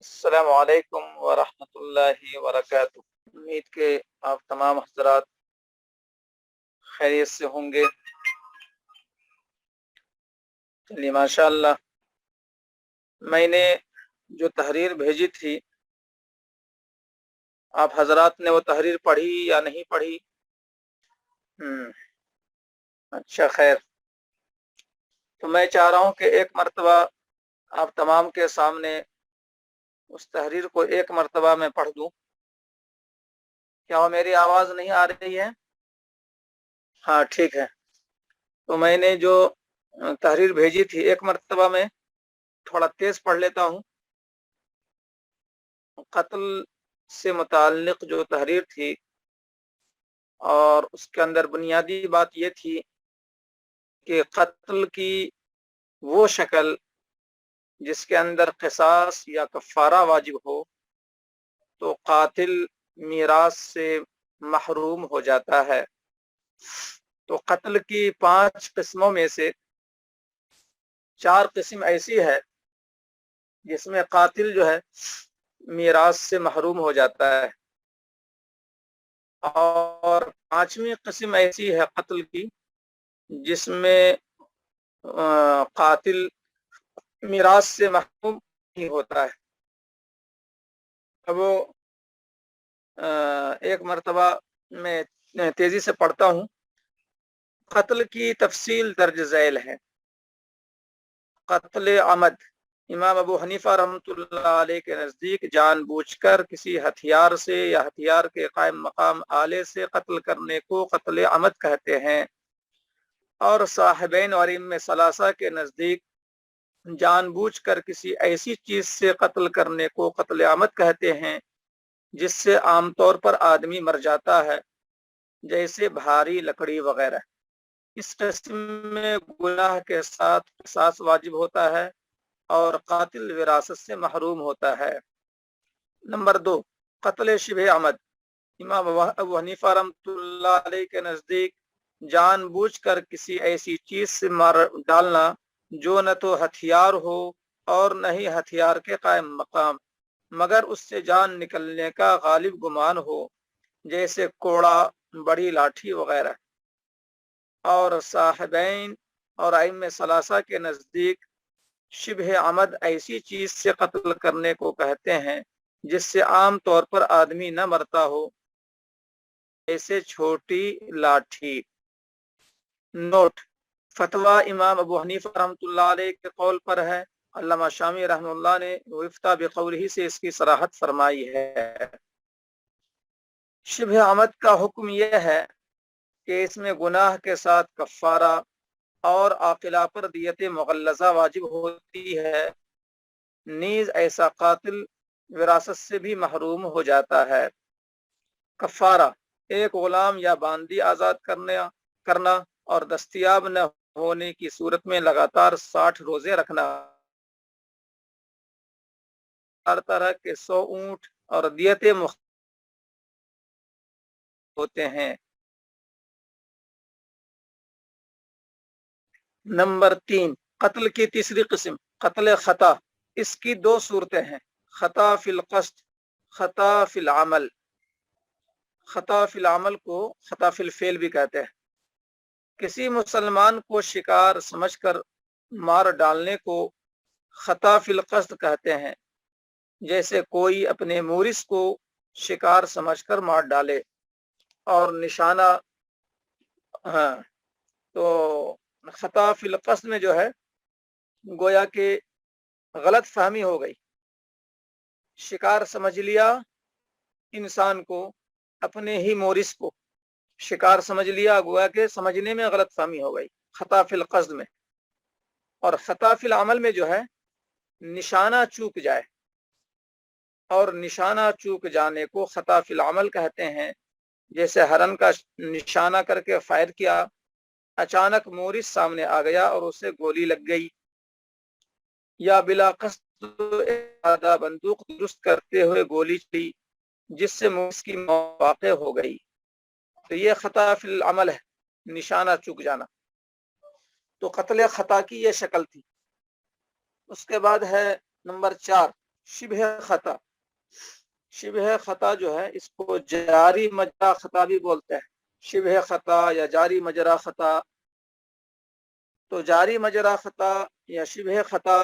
السلام علیکم ورحمۃ اللہ وبرکاتہ۔ امید کہ آپ تمام حضرات خیریت سے ہوں گے۔ چلیے ماشاء اللہ، میں نے جو تحریر بھیجی تھی آپ حضرات نے وہ تحریر پڑھی یا نہیں پڑھی؟ اچھا خیر، تو میں چاہ رہا ہوں کہ ایک مرتبہ آپ تمام کے سامنے اس تحریر کو ایک مرتبہ میں پڑھ دوں۔ کیا وہ میری آواز نہیں آ رہی ہے؟ ہاں ٹھیک ہے، تو میں نے جو تحریر بھیجی تھی ایک مرتبہ میں تھوڑا تیز پڑھ لیتا ہوں۔ قتل سے متعلق جو تحریر تھی اور اس کے اندر بنیادی بات یہ تھی کہ قتل کی وہ شکل جس کے اندر قصاص یا کفارہ واجب ہو تو قاتل میراث سے محروم ہو جاتا ہے۔ تو قتل کی 5 قسموں میں سے 4 قسم ایسی ہے جس میں قاتل جو ہے میراث سے محروم ہو جاتا ہے، اور 5ویں قسم ایسی ہے قتل کی جس میں قاتل میراث سے محروم نہیں ہوتا ہے۔ اب وہ ایک مرتبہ میں تیزی سے پڑھتا ہوں۔ قتل کی تفصیل درج ذیل ہے۔ قتل عمد، امام ابو حنیفہ رحمۃ اللہ علیہ کے نزدیک جان بوجھ کر کسی ہتھیار سے یا ہتھیار کے قائم مقام آلے سے قتل کرنے کو قتل عمد کہتے ہیں، اور صاحبین اور ائمہ ثلاثہ کے نزدیک جان بوجھ کر کسی ایسی چیز سے قتل کرنے کو قتل عمد کہتے ہیں جس سے عام طور پر آدمی مر جاتا ہے، جیسے بھاری لکڑی وغیرہ۔ اس قسم میں گناہ کے ساتھ قصاص واجب ہوتا ہے اور قاتل وراثت سے محروم ہوتا ہے۔ نمبر 2، قتل شبہ عمد، امام ابو حنیفہ رحمۃ اللہ علیہ کے نزدیک جان بوجھ کر کسی ایسی چیز سے مار ڈالنا جو نہ تو ہتھیار ہو اور نہ ہی ہتھیار کے قائم مقام، مگر اس سے جان نکلنے کا غالب گمان ہو، جیسے کوڑا، بڑی لاٹھی وغیرہ۔ اور صاحبین اور ائمہ ثلاثہ کے نزدیک شبہ عمد ایسی چیز سے قتل کرنے کو کہتے ہیں جس سے عام طور پر آدمی نہ مرتا ہو، جیسے چھوٹی لاٹھی۔ نوٹ: فتویٰ امام ابو حنیفہ رحمۃ اللہ علیہ کے قول پر ہے۔ علامہ شامی رحمہ اللہ نے وفتا بقولہ سے اس کی صراحت فرمائی ہے۔ شبہ عمد کا حکم یہ ہے کہ اس میں گناہ کے ساتھ کفارہ اور عاقلہ پر دیت مغلظہ واجب ہوتی ہے، نیز ایسا قاتل وراثت سے بھی محروم ہو جاتا ہے۔ کفارہ: ایک غلام یا باندی آزاد کرنا اور دستیاب نہ ہونے کی صورت میں لگاتار 60 روزے رکھنا۔ ہر طرح کے 100 اونٹ اور دیت ہوتے ہیں۔ نمبر 3، قتل کی تیسری قسم قتل خطا۔ اس کی 2 صورتیں ہیں، خطا فی القصد، خطا فی العمل۔ خطا فی العمل کو خطا فی الفعل بھی کہتے ہیں۔ کسی مسلمان کو شکار سمجھ کر مار ڈالنے کو خطا فی القصد کہتے ہیں، جیسے کوئی اپنے مورث کو شکار سمجھ کر مار ڈالے اور نشانہ تو خطا فی القصد میں جو ہے گویا کہ غلط فہمی ہو گئی، شکار سمجھ لیا، انسان کو اپنے ہی مورث کو شکار سمجھ لیا، گویا کہ سمجھنے میں غلط فہمی ہو گئی خطا فی القصد میں۔ اور خطا فی العمل میں جو ہے نشانہ چوک جائے، اور نشانہ چوک جانے کو خطا فی العمل کہتے ہیں، جیسے ہرن کا نشانہ کر کے فائر کیا، اچانک مورث سامنے آ گیا اور اسے گولی لگ گئی، یا بلا قصد بندوق درست کرتے ہوئے گولی چلی جس سے مورث کی موت واقع ہو گئی، تو یہ خطا فی العمل ہے، نشانہ چوک جانا۔ تو قتل خطا کی یہ شکل تھی۔ اس کے بعد ہے نمبر 4، شبہ خطا، شبہ خطا جو ہے اس کو جاری مجرا خطا بھی بولتے ہیں، شبہ خطا یا جاری مجرا خطا. تو جاری مجرا خطا یا شبہ خطا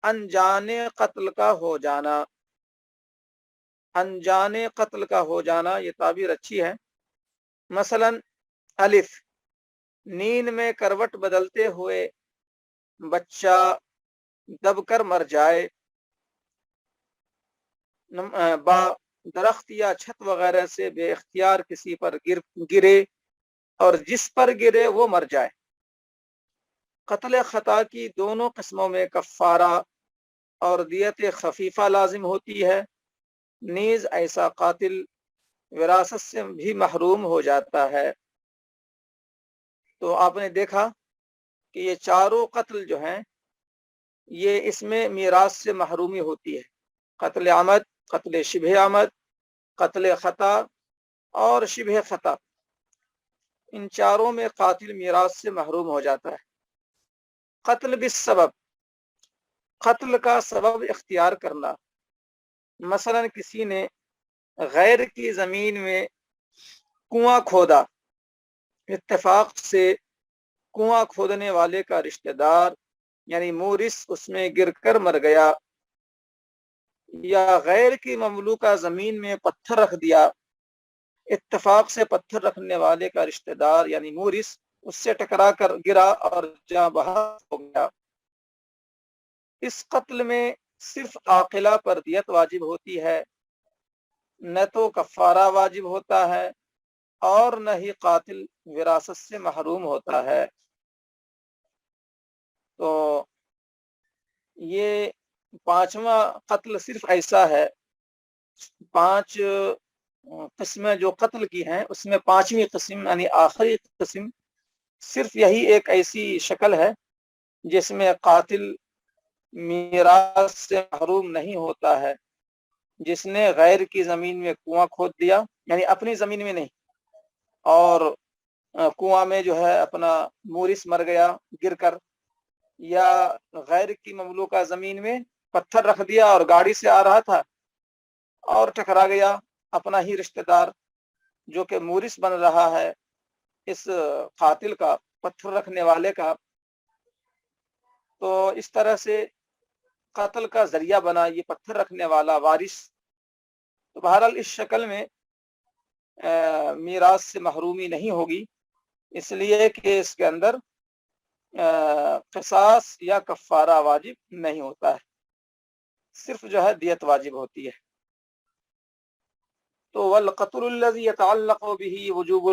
انجانے قتل کا ہو جانا، انجانے قتل کا ہو جانا، یہ تعبیر اچھی ہے. مثلا الف، نیند میں کروٹ بدلتے ہوئے بچہ دب کر مر جائے. با، درخت یا چھت وغیرہ سے بے اختیار کسی پر گرے اور جس پر گرے وہ مر جائے. قتل خطا کی دونوں قسموں میں کفارہ اور دیت خفیفہ لازم ہوتی ہے. نیز ایسا قاتل وراثت سے بھی محروم ہو جاتا ہے. تو آپ نے دیکھا کہ یہ چاروں قتل جو ہیں یہ اس میں میراث سے محرومی ہوتی ہے. قتل عمد، قتل شبہ عمد، قتل خطا اور شبہ خطا، ان چاروں میں قاتل میراث سے محروم ہو جاتا ہے. قتل بالسبب، قتل کا سبب اختیار کرنا. مثلا کسی نے غیر کی زمین میں کنواں کھودا، اتفاق سے کنواں کھودنے والے کا رشتہ دار یعنی مورث اس میں گر کر مر گیا، یا غیر کی مملوکہ زمین میں پتھر رکھ دیا، اتفاق سے پتھر رکھنے والے کا رشتہ دار یعنی مورث اس سے ٹکرا کر گرا اور جاں بحق ہو گیا. اس قتل میں صرف عاقلہ پر دیت واجب ہوتی ہے، نہ تو کفارہ واجب ہوتا ہے اور نہ ہی قاتل وراثت سے محروم ہوتا ہے. تو یہ پانچواں قتل صرف ایسا ہے، پانچ قسمیں جو قتل کی ہیں اس میں پانچویں قسم یعنی آخری قسم صرف یہی ایک ایسی شکل ہے جس میں قاتل میراث سے محروم نہیں ہوتا ہے. جس نے غیر کی زمین میں کنواں کھود دیا یعنی اپنی زمین میں نہیں، اور کنواں میں جو ہے اپنا مورث مر گیا گر کر، یا غیر کی مملوکہ زمین میں پتھر رکھ دیا اور گاڑی سے آ رہا تھا اور ٹکرا گیا اپنا ہی رشتہ دار جو کہ مورث بن رہا ہے اس قاتل کا، پتھر رکھنے والے کا. تو اس طرح سے قتل کا ذریعہ بنا یہ پتھر رکھنے والا وارث. تو بہرحال اس شکل میں میراث سے محرومی نہیں ہوگی، اس لیے کہ اس کے اندر قصاص یا کفارہ واجب نہیں ہوتا ہے، صرف جو ہے دیت واجب ہوتی ہے. تو والقتل الذي يتعلق به وجوب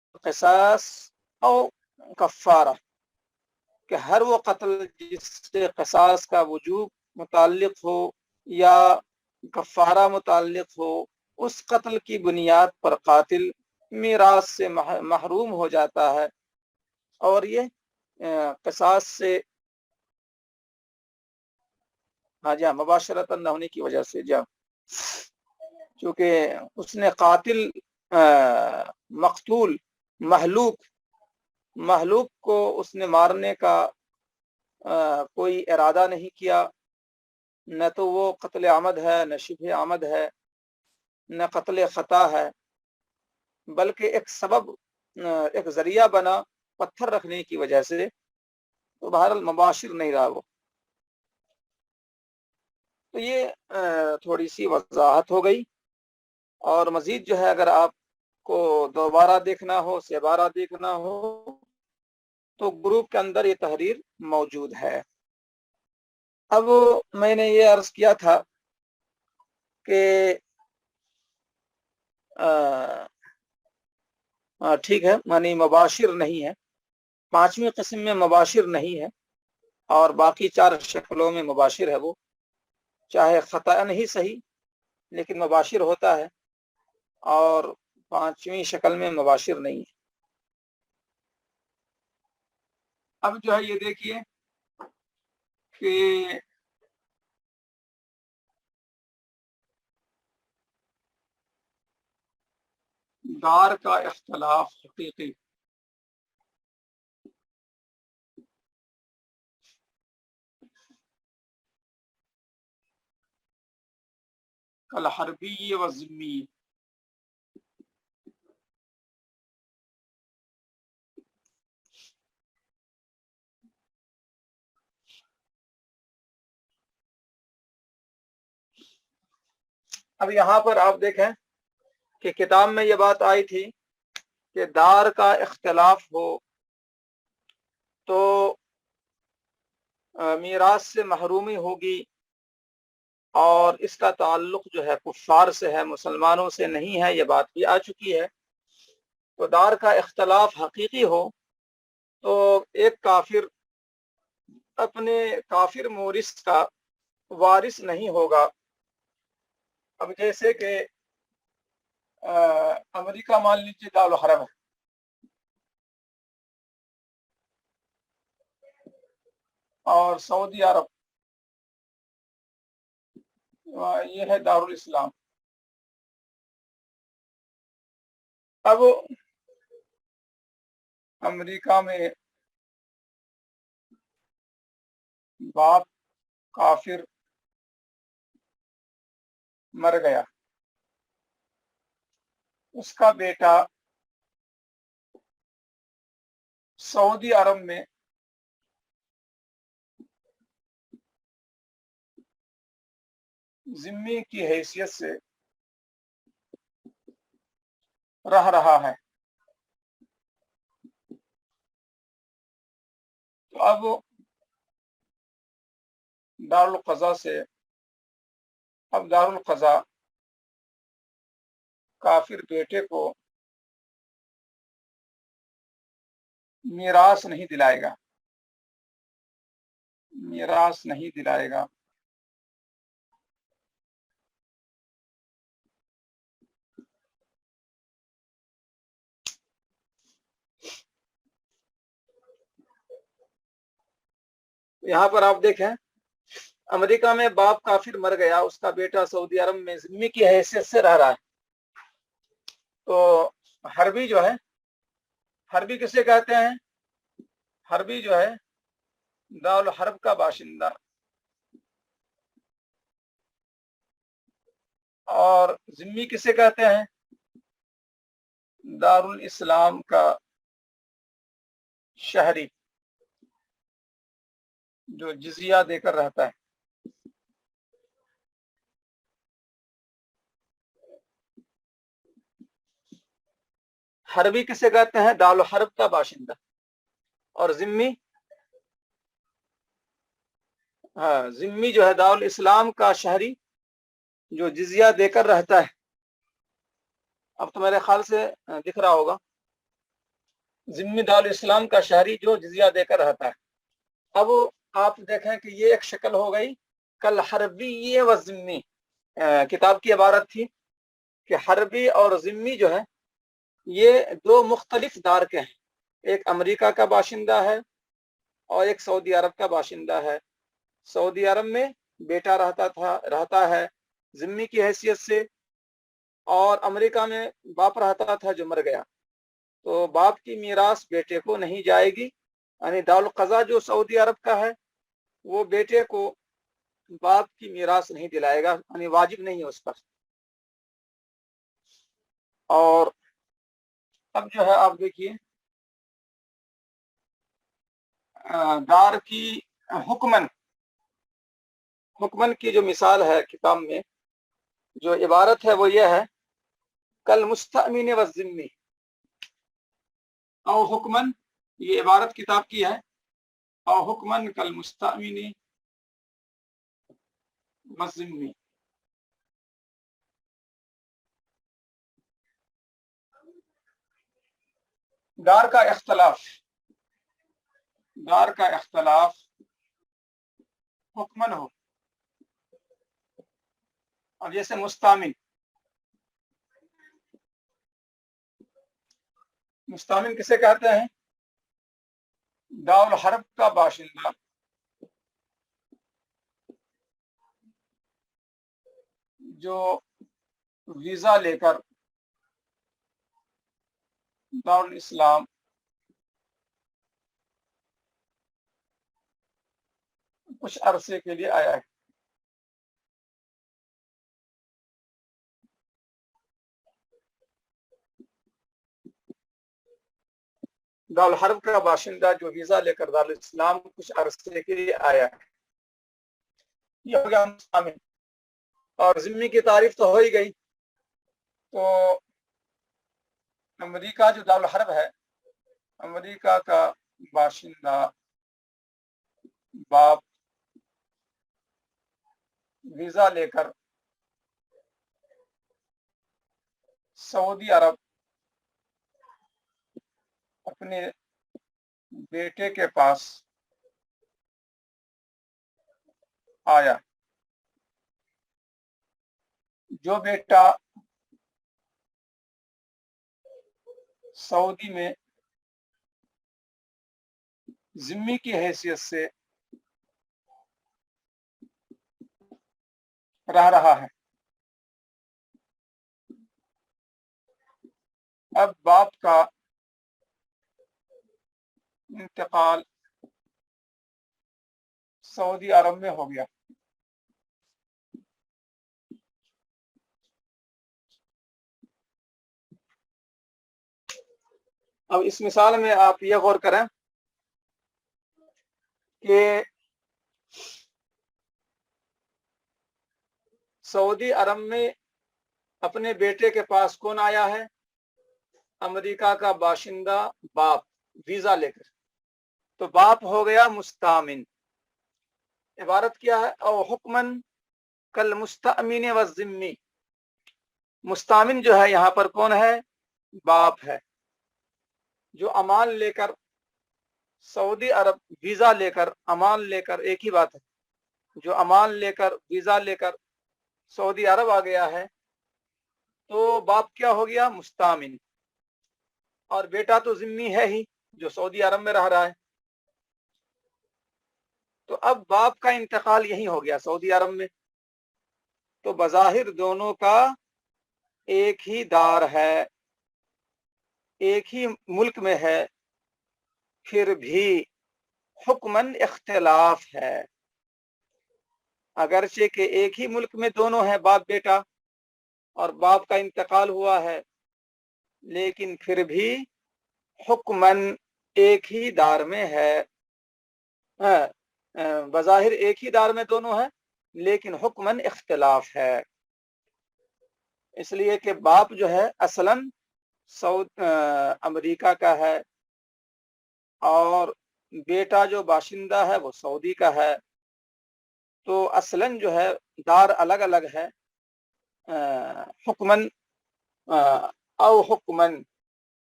القصاص او کفارہ، کہ ہر وہ قتل جس سے قصاص کا وجوب متعلق ہو یا کفارہ متعلق ہو، اس قتل کی بنیاد پر قاتل میراث سے محروم ہو جاتا ہے. اور یہ قصاص سے مباشرتاً نہ ہونے کی وجہ سے، چونکہ اس نے قاتل مقتول محلوق کو اس نے مارنے کا کوئی ارادہ نہیں کیا، نہ تو وہ قتل عمد ہے، نہ شبہ عمد ہے، نہ قتل خطا ہے، بلکہ ایک سبب، ایک ذریعہ بنا پتھر رکھنے کی وجہ سے. تو بہرحال مباشر نہیں رہا وہ. تو یہ تھوڑی سی وضاحت ہو گئی. اور مزید جو ہے اگر آپ کو دوبارہ دیکھنا ہو، سیبارہ دیکھنا ہو، تو گروپ کے اندر یہ تحریر موجود ہے. اب میں نے یہ عرض کیا تھا کہ ٹھیک ہے معنی مباشر نہیں ہے، پانچویں قسم میں مباشر نہیں ہے، اور باقی چار شکلوں میں مباشر ہے. وہ چاہے خطأ نہیں صحیح لیکن مباشر ہوتا ہے، اور پانچویں شکل میں مباشر نہیں ہے. اب جو ہے یہ دیکھیے کہ دار کا اختلاف حقیقی، कल हरबी व ज़िम्मी। अब यहाँ पर आप देखें कि किताब में ये बात आई थी कि दार का इख्तिलाफ हो तो मीरास से महरूमी होगी, और इसका ताल्लुक जो है कुफ़ार से है, मुसलमानों से नहीं है। ये बात भी आ चुकी है। तो दार का इख्तिलाफ हकीकी हो तो एक काफिर अपने काफिर मोरिस का वारिस नहीं होगा। अब जैसे कि अमेरिका मान लीजिए दारुल हरम है, और सऊदी अरब ये है दारुल इस्लाम। अब अमेरिका में बाप काफिर मर गया, उसका बेटा सऊदी अरब में जिम्मी की हैसियत से रह रहा है। तो अब दारुल क़ज़ा से, अब दारुल क़ज़ा काफिर बेटे को मीरास नहीं दिलाएगा, मीरास नहीं दिलाएगा। यहाँ पर आप देखें, अमेरिका में बाप काफिर मर गया, उसका बेटा सऊदी अरब में जिम्मी की हैसियत से रह रहा है। तो हरबी जो है, हरबी किसे कहते हैं? हरबी जो है दारुल हर्ब का बाशिंदा, और जिम्मी किसे कहते हैं? दारुल इस्लाम का शहरी जो जिजिया देकर रहता है। हरबी किसे कहते हैं? दारुल हर्ब का बाशिंदा। और जिम्मी, हाँ, जिम्मी जो है दारुल इस्लाम का शहरी जो जिजिया देकर रहता है। अब तो मेरे ख्याल से दिख रहा होगा, जिम्मी दारुल इस्लाम का शहरी जो जिजिया देकर रहता है। अब आप देखें कि ये एक शक्ल हो गई कल हरबी व जिम्मी। किताब की इबारत थी कि हरबी और जिम्मी जो है ये दो मुख्तलिफ दार के हैं, एक अमेरिका का बाशिंदा है और एक सऊदी अरब का बाशिंदा है। सऊदी अरब में बेटा रहता है जिम्मी की हैसियत से, और अमेरिका में बाप रहता था जो मर गया। तो बाप की मीरास बेटे को नहीं जाएगी, यानी दारुल क़ज़ा जो सऊदी अरब का है वो बेटे को बाप की मीरास नहीं दिलाएगा, यानी वाजिब नहीं है उस पर। और अब जो है आप देखिए, दार की हुक्मन, हुक्मन की जो मिसाल है किताब में, जो इबारत है वो ये है कल मुस्तअमिन व ज़िम्मी। और हुक्मन, ये इबारत किताब की है, और हुक्मन कल मुस्तअमिन व ज़िम्मी। दार का इख्तलाफ, दार का इख्तलाफ हुक्मन हो। अब जैसे मुस्तामिन, मुस्तामिन किसे कहते हैं? दारुल हर्ब का बाशिंदा जो वीजा लेकर दारुल इस्लाम कुछ अरसे के लिए आया है। दारुल-हर्ब का बाशिंदा जो वीजा लेकर दारुल इस्लाम कुछ अरसे के लिए आया, ये हो गया मुस्तामिन। और जिम्मी की तारीफ तो हो ही गई। तो अमेरिका जो दारुल हर्ब है, अमेरिका का बाशिंदा बाप वीजा लेकर सऊदी अरब अपने बेटे के पास आया। जो बेटा सऊदी में जिम्मी की हैसियत से रह रहा है, अब बाप का इंतकाल सऊदी अरब में हो गया। अब इस मिसाल में आप ये गौर करें कि सऊदी अरब में अपने बेटे के पास कौन आया है? अमेरिका का बाशिंदा बाप वीजा लेकर। तो बाप हो गया मुस्तामिन। इबारत क्या है? और हुक्मन कल मुस्तामिन व जिम्मी। मुस्तामिन जो है यहाँ पर कौन है? बाप है, जो अमान लेकर सऊदी अरब वीजा लेकर, अमान लेकर एक ही बात है, जो अमान लेकर वीजा लेकर सऊदी अरब आ गया है, तो बाप क्या हो गया? मुस्तामिन। और बेटा तो जिम्मी है ही, जो सऊदी अरब में रह रहा है। तो अब बाप का इंतकाल यही हो गया सऊदी अरब में। तो बज़ाहिर दोनों का एक ही दार है, एक ही मुल्क में है, फिर भी हुक्मन इख्तिलाफ है। अगरचे के एक ही मुल्क में दोनों हैं, बाप बेटा, और बाप का इंतकाल हुआ है, लेकिन फिर भी हुक्मन एक ही दार में है। बज़ाहिर एक ही दार में दोनों है, लेकिन हुक्मन इख्तिलाफ है। इसलिए कि बाप जो है असलन अमेरिका का है और बेटा जो बाशिंदा है वो सऊदी का है। तो असलन जो है दार अलग अलग है। हुक्मन औ हुक्मन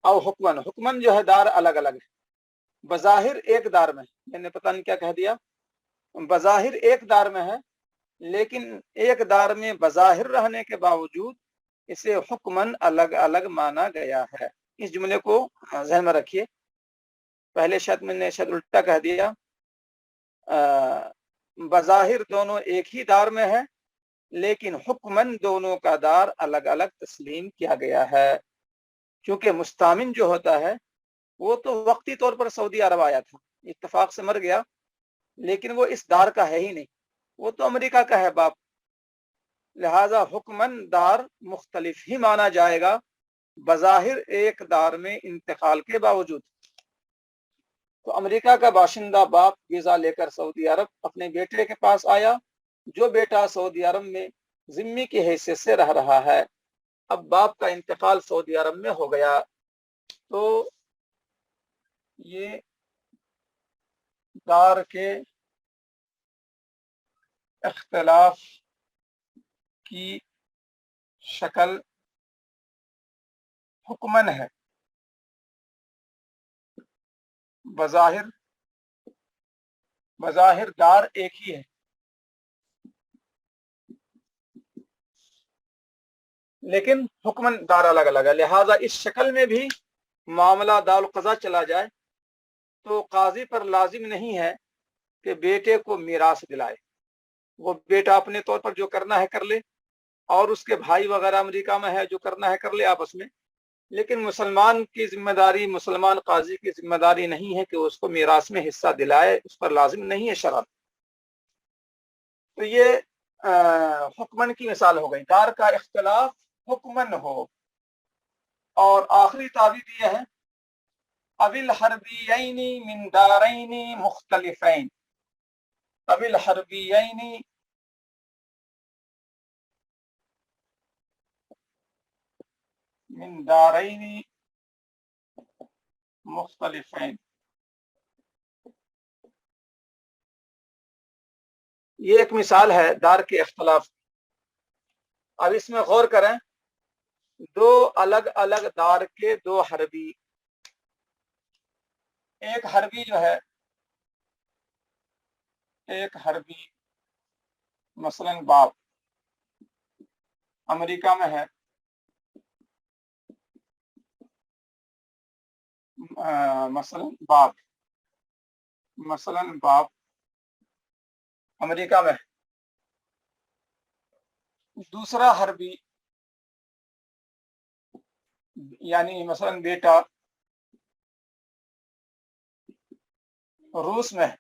औ हुक्मन, हुक्मन जो है दार अलग अलग है। बज़ाहिर एक दार में, मैंने पता नहीं क्या कह दिया, बज़ाहिर एक दार में है, लेकिन एक दार में बज़ाहिर रहने के बावजूद इसे हुक्मन अलग अलग माना गया है। इस जुमले को ज़हन में रखिए। पहले मैंने शायद उल्टा कह दिया। बज़ाहिर दोनों एक ही दार में है, लेकिन हुक्मन दोनों का दार अलग अलग तस्लीम किया गया है। क्योंकि मुस्तामिन जो होता है वो तो वक्ती तौर पर सऊदी अरब आया था, इत्तेफाक से मर गया, लेकिन वो इस दार का है ही नहीं, वो तो अमेरिका का है बाप। लिहाजा हुक्मन दार मुख्तलिफ ही माना जाएगा बज़ाहिर एक दार में इंतकाल के बावजूद। तो अमेरिका का बाशिंदा बाप वीजा लेकर सऊदी अरब अपने बेटे के पास आया, जो बेटा सऊदी अरब में जिम्मी की हैसियत से रह रहा है। अब बाप का इंतकाल सऊदी अरब में हो गया, तो ये दार के इख्तिलाफ की शक्ल हुक्मन है। बज़ाहिर दार एक ही है, लेकिन हुक्मन दार अलग अलग है। लिहाजा इस शक्ल में भी मामला दारुल क़ज़ा चला जाए तो काजी पर लाजिम नहीं है कि बेटे को मीरास दिलाए। वो बेटा अपने तौर पर जो करना है कर ले, और उसके भाई वगैरह अमेरिका में है, जो करना है कर ले आपस में। लेकिन मुसलमान की जिम्मेदारी, मुसलमान काजी की जिम्मेदारी नहीं है कि उसको मीरास में हिस्सा दिलाए, उस पर लाजिम नहीं है शरअन। तो ये हुक्मन की मिसाल हो गई, दार का इख्तिलाफ हुक्मन हो। और आखिरी ताबीर यह है अविल हरबियैनी मिन दारैनी मुख्तलिफैन, अविल हरबियैनी मिन दारैनी मुख्तलिफैन। ये एक मिसाल है दार के इख्तलाफ। अब इसमें गौर करें, दो अलग अलग दार के दो हरबी, एक हरबी जो है, एक हरबी मसलन बाप अमेरिका में है, मसलन बाप अमेरिका में है। दूसरा हरबी यानी मसलन बेटा रूस में है।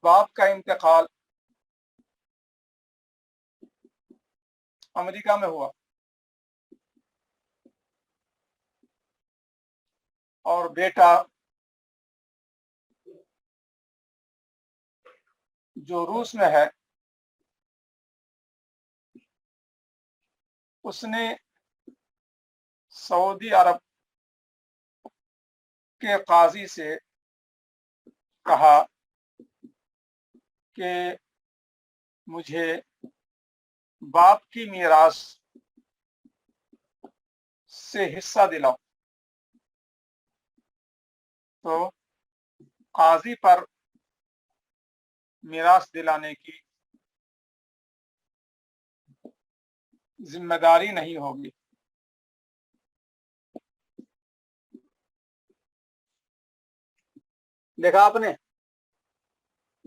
बाप का इंतकाल अमेरिका में हुआ और बेटा जो रूस में है उसने सऊदी अरब के काजी से कहा कि मुझे बाप की मीरास से हिस्सा दिलाओ। तो काजी पर मीरास दिलाने की जिम्मेदारी नहीं होगी। देखा आपने,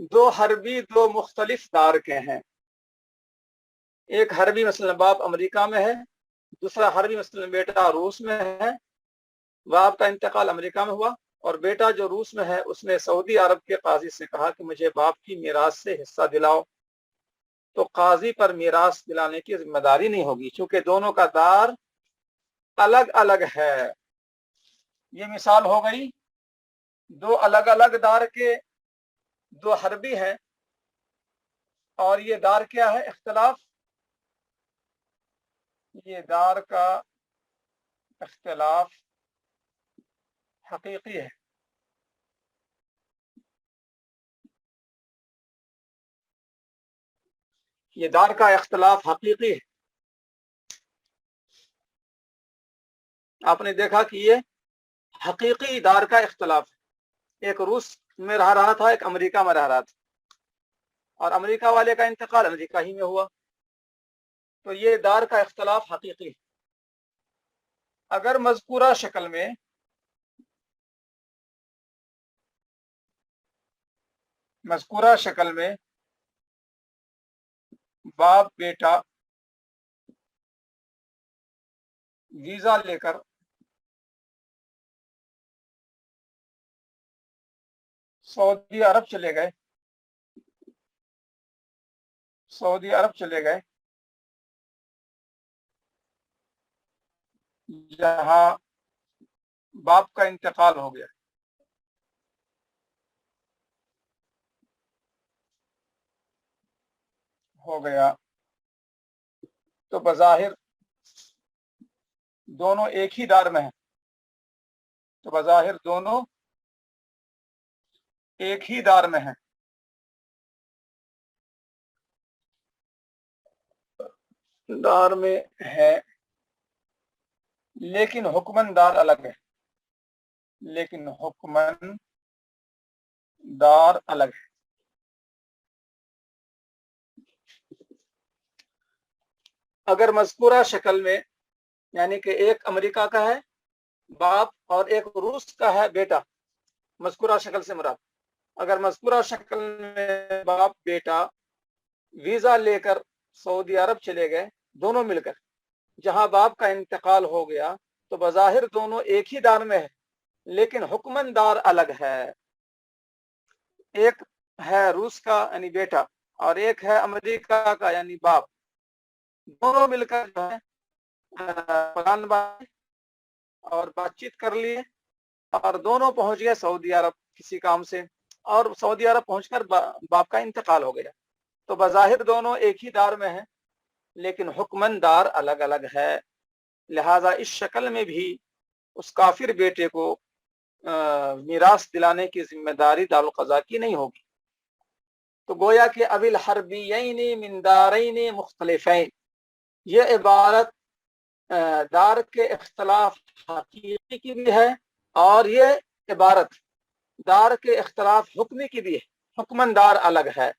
दो हरबी दो मुख्तलिफ दार के हैं। एक हरबी मसलन बाप अमेरिका में है, दूसरा हरबी मसलन बेटा रूस में है। बाप का इंतकाल अमेरिका में हुआ और बेटा जो रूस में है उसने सऊदी अरब के काजी से कहा कि मुझे बाप की मीरास से हिस्सा दिलाओ। तो काजी पर मीरास दिलाने की जिम्मेदारी नहीं होगी, क्योंकि दोनों का दार अलग अलग है। ये मिसाल हो गई, दो अलग अलग दार के दो हरबी हैं और ये दार क्या है, इख्तलाफ। ये दार का इख्तलाफ हकीकी है। ये दार का इख्तलाफ हकीकी है। आपने देखा कि ये हकीकी दार का इख्तलाफ है। एक रूस में रह रहा था, एक अमेरिका में रह रहा था और अमेरिका वाले का इंतकाल अमेरिका ही में हुआ। तो ये दार का इख्तलाफ हकीकी है। अगर मज़कूरा शक्ल में बाप बेटा वीजा लेकर सऊदी अरब चले गए, जहां बाप का इंतकाल हो गया तो बज़ाहिर दोनों एक ही दार में हैं। तो बज़ाहिर दोनों एक ही दार में हैं। दार में है लेकिन हुक्मन दार अलग है। अगर मज़कूरा शक्ल में यानी कि एक अमेरिका का है बाप और एक रूस का है बेटा, मज़कूरा शक्ल से मुराद, अगर मज़कूरा शक्ल में बाप बेटा वीजा लेकर सऊदी अरब चले गए दोनों मिलकर, जहां बाप का इंतकाल हो गया, तो बज़ाहिर दोनों एक ही दार में है लेकिन हुक्मन दार अलग है। एक है रूस का यानी बेटा اور ایک ہے امریکہ کا یعنی باپ، دونوں مل کر جو ہے پلان بنائے اور بات چیت کر لیے اور دونوں پہنچ گئے سعودی عرب کسی کام سے، اور سعودی عرب پہنچ کر باپ کا انتقال ہو گیا۔ تو بظاہر دونوں ایک ہی دار میں ہیں لیکن حکمن دار الگ الگ ہے، لہذا اس شکل میں بھی اس کافر بیٹے کو میراث دلانے کی ذمہ داری دارالقضا کی نہیں ہوگی۔ تو گویا کہ ابی الحربیین من دارین مختلفین، یہ عبارت دار کے اختلاف حقیقی کی بھی ہے اور یہ عبارت دار کے اختلاف حکمی کی بھی ہے، حکمن دار الگ ہے۔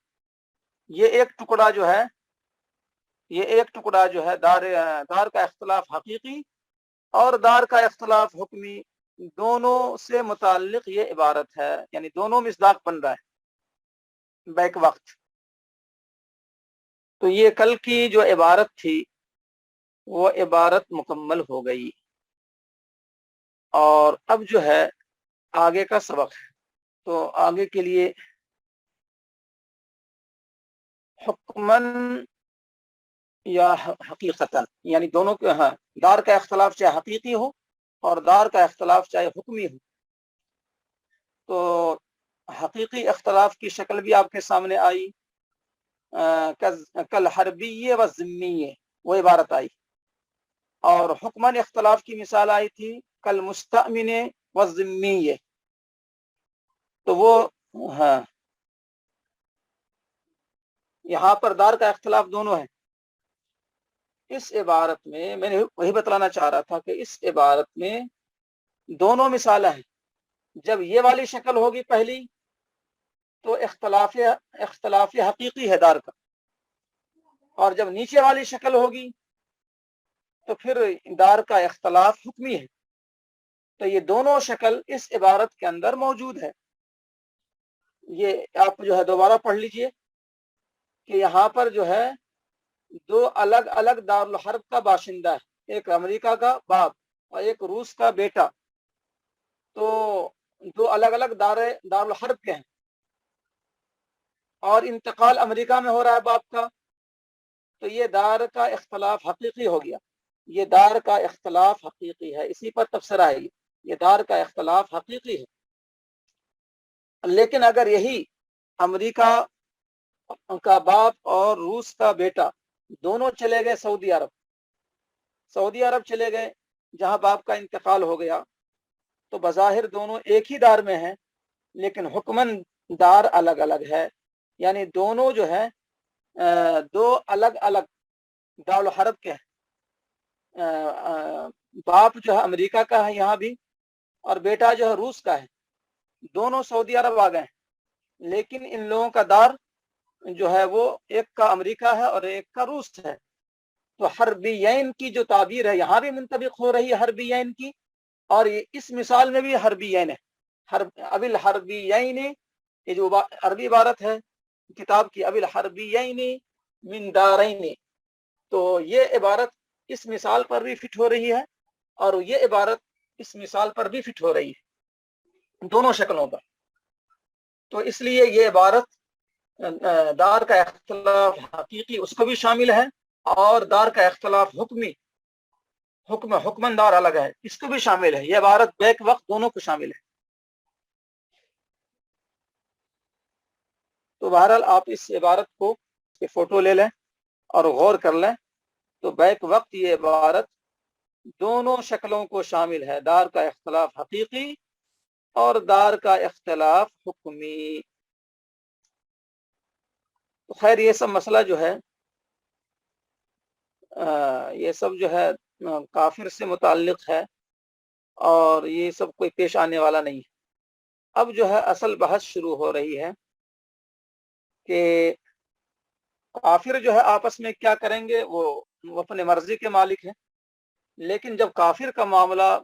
یہ ایک ٹکڑا جو ہے دار کا اختلاف حقیقی اور دار کا اختلاف حکمی، دونوں سے متعلق یہ عبارت ہے، یعنی دونوں مصداق بن رہا ہے بیک وقت۔ تو یہ کل کی جو عبارت تھی وہ عبارت مکمل ہو گئی، اور اب جو ہے آگے کا سبق ہے۔ تو آگے کے لیے حکمن یا حقیقتاً، یعنی دونوں کے دار کا اختلاف چاہے حقیقی ہو اور دار کا اختلاف چاہے حکمی ہو۔ تو حقیقی اختلاف کی شکل بھی آپ کے سامنے آئی، کل حربی و ذمی، وہ عبارت آئی، اور حکمن اختلاف کی مثال آئی تھی کل مستأمن و ذمی، تو وہ یہاں پر دار کا اختلاف دونوں ہے۔ اس عبارت میں نے وہی بتلانا چاہ رہا تھا کہ اس عبارت میں دونوں مثالیں ہیں۔ جب یہ والی شکل ہوگی پہلی تو اختلاف حقیقی ہے دار کا، اور جب نیچے والی شکل ہوگی تو پھر دار کا اختلاف حکمی ہے۔ تو یہ دونوں شکل اس عبارت کے اندر موجود ہے۔ یہ آپ جو ہے دوبارہ پڑھ لیجئے کہ یہاں پر جو ہے دو الگ الگ دارالحرب کا باشندہ ہے، ایک امریکہ کا باپ اور ایک روس کا بیٹا، تو دو الگ الگ دارالحرب کے ہیں، اور انتقال امریکہ میں ہو رہا ہے باپ کا، تو یہ دار کا اختلاف حقیقی ہو گیا۔ یہ دار کا اختلاف حقیقی ہے، اسی پر تبصرہ ہے، یہ دار کا اختلاف حقیقی ہے۔ لیکن اگر یہی امریکہ کا باپ اور روس کا بیٹا دونوں چلے گئے سعودی عرب چلے گئے جہاں باپ کا انتقال ہو گیا، تو بظاہر دونوں ایک ہی دار میں ہیں لیکن حکمن دار الگ الگ ہے، یعنی دونوں جو ہے دو الگ الگ دارالحرب کے ہیں۔ باپ جو ہے امریکہ کا ہے یہاں بھی، اور بیٹا جو ہے روس کا ہے، دونوں سعودی عرب آ گئے، لیکن ان لوگوں کا دار جو ہے وہ ایک کا امریکہ ہے اور ایک کا روس ہے۔ تو حربیین کی جو تعبیر ہے یہاں بھی منطبق ہو رہی ہے حربیین کی، اور اس مثال میں بھی حربیین ہے، ابی الحربیین، یہ جو عربی عبارت ہے کتاب کی، ابی الحربیین من دارین، تو یہ عبارت اس مثال پر بھی فٹ ہو رہی ہے اور یہ عبارت اس مثال پر بھی فٹ ہو رہی ہے، دونوں شکلوں پر۔ تو اس لیے یہ عبارت دار کا اختلاف حقیقی اس کو بھی شامل ہے، اور دار کا اختلاف حکمن دار الگ ہے اس کو بھی شامل ہے۔ یہ عبارت بیک وقت دونوں کو شامل ہے۔ تو بہرحال آپ اس عبارت کو فوٹو لے لیں اور غور کر لیں، تو بیک وقت یہ عبارت دونوں شکلوں کو شامل ہے، دار کا اختلاف حقیقی اور دار کا اختلاف حکمی۔ تو خیر یہ سب مسئلہ جو ہے یہ سب جو ہے کافر سے متعلق ہے اور یہ سب کوئی پیش آنے والا نہیں ہے۔ اب جو ہے اصل بحث شروع ہو رہی ہے کہ کافر جو ہے آپس میں کیا کریں گے، وہ اپنے مرضی کے مالک ہیں، لیکن جب کافر کا معاملہ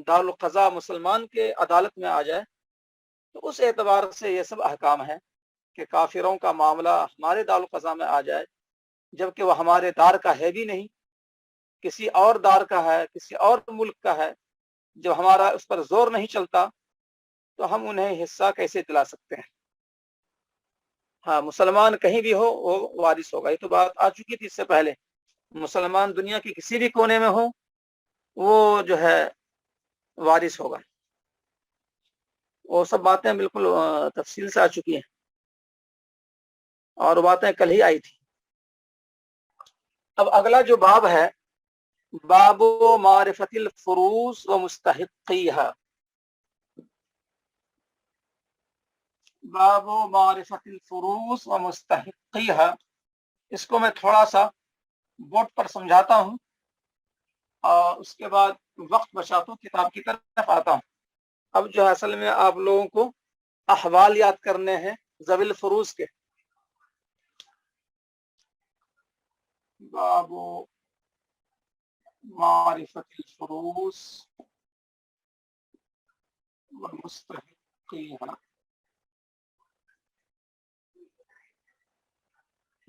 دارالقضاء مسلمان کے عدالت میں آ جائے تو اس اعتبار سے یہ سب احکام ہے کہ کافروں کا معاملہ ہمارے دارالقضاء میں آ جائے جبکہ وہ ہمارے دار کا ہے بھی نہیں، کسی اور دار کا ہے، کسی اور ملک کا ہے، جب ہمارا اس پر زور نہیں چلتا تو ہم انہیں حصہ کیسے دلا سکتے ہیں۔ हाँ, मुसलमान कहीं भी हो वो वारिस होगा। ये तो बात आ चुकी थी इससे पहले। मुसलमान दुनिया के किसी भी कोने में हो वो जो है वारिस होगा। वो सब बातें बिल्कुल तफसील से आ चुकी हैं और बातें कल ही आई थी। अब अगला जो बाब है, बाबो मारिफतिल फुरूस व मुस्तहिक़ीहा। बाबो मारिफतिल फुरूस व मुस्तहिक़ीहा, इसको मैं थोड़ा सा बोर्ड पर समझाता हूँ और उसके बाद वक्त बचा तो किताब की तरफ आता हूँ। अब जो है असल में आप लोगों को अहवाल याद करने हैं ज़विल फुरूस के। बाबो मारिफतिल फुरूस व मुस्तहिक़ीहा,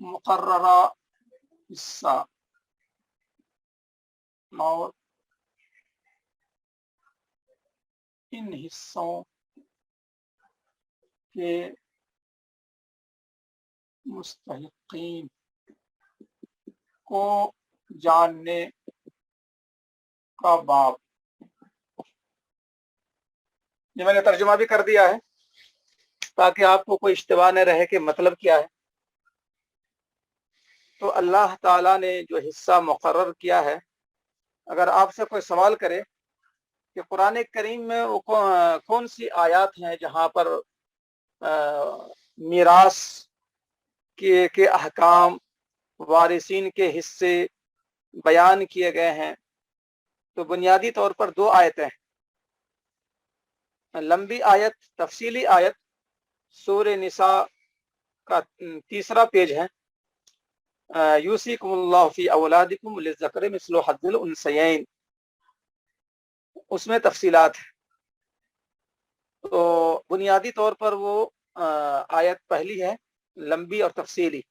मुकर्ररा हिस्सा और इन हिस्सों के मुस्तहिक़ीन को जानने का बाब। ये मैंने तर्जुमा भी कर दिया है ताकि आपको कोई इश्तिबा न रहे कि मतलब क्या है। तो अल्लाह ताला ने जो हिस्सा मुकर्रर किया है, अगर आपसे कोई सवाल करे कि कुरान करीम में वो कौन सी आयत हैं जहाँ पर मीरास के अहकाम, वारिसीन के हिस्से बयान किए गए हैं, तो बुनियादी तौर पर दो आयतें हैं। लंबी आयत, तफसीली आयत सूरह निसा का तीसरा पेज है, यूसिकुमुल्लाहु फी औलादिकुम लिज़्ज़करि मिस्लु हज़्ज़िल उन्सयैन, उसमें तफसीलात है। तो बुनियादी तौर पर वो आयत पहली है, लंबी और तफसीली।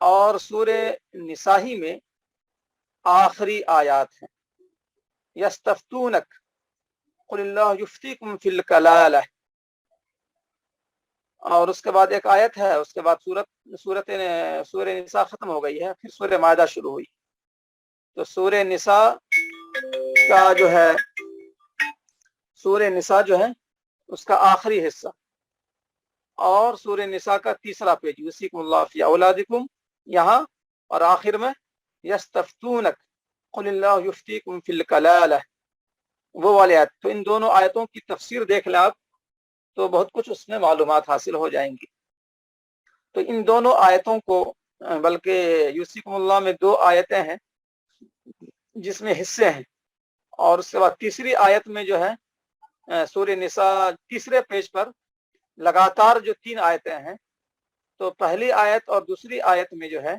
और सूरह निसाही में आखिरी आयत है, यस्तफ्तूनक कुलिल्लाहु युफ्तीकुम फिल कलाला। और उसके बाद एक आयत है, उसके बाद सूरह निसा खत्म हो गई है, फिर सूरह मायदा शुरू हुई। तो सूरह निसा का जो है, सूरह निसा जो है उसका आखिरी हिस्सा और सूरह निसा का तीसरा पेज यूसिकुमुल्लाहु फी औलादिकुम यहाँ, और आखिर में यस्तफ्तूनक कुलिल्लाहु युफ्तीकुम फिल कलाला, वो वाली आयत। तो इन दोनों आयतों की तफसीर देख लें आप तो बहुत कुछ उसमें मालूमात हासिल हो जाएंगी। तो इन दोनों आयतों को, बल्कि यूसिकुमुल्लाह में दो आयतें हैं जिसमें हिस्से हैं, और उसके बाद तीसरी आयत में जो है सूरह निसा तीसरे पेज पर लगातार जो तीन आयतें हैं, तो पहली आयत और दूसरी आयत में जो है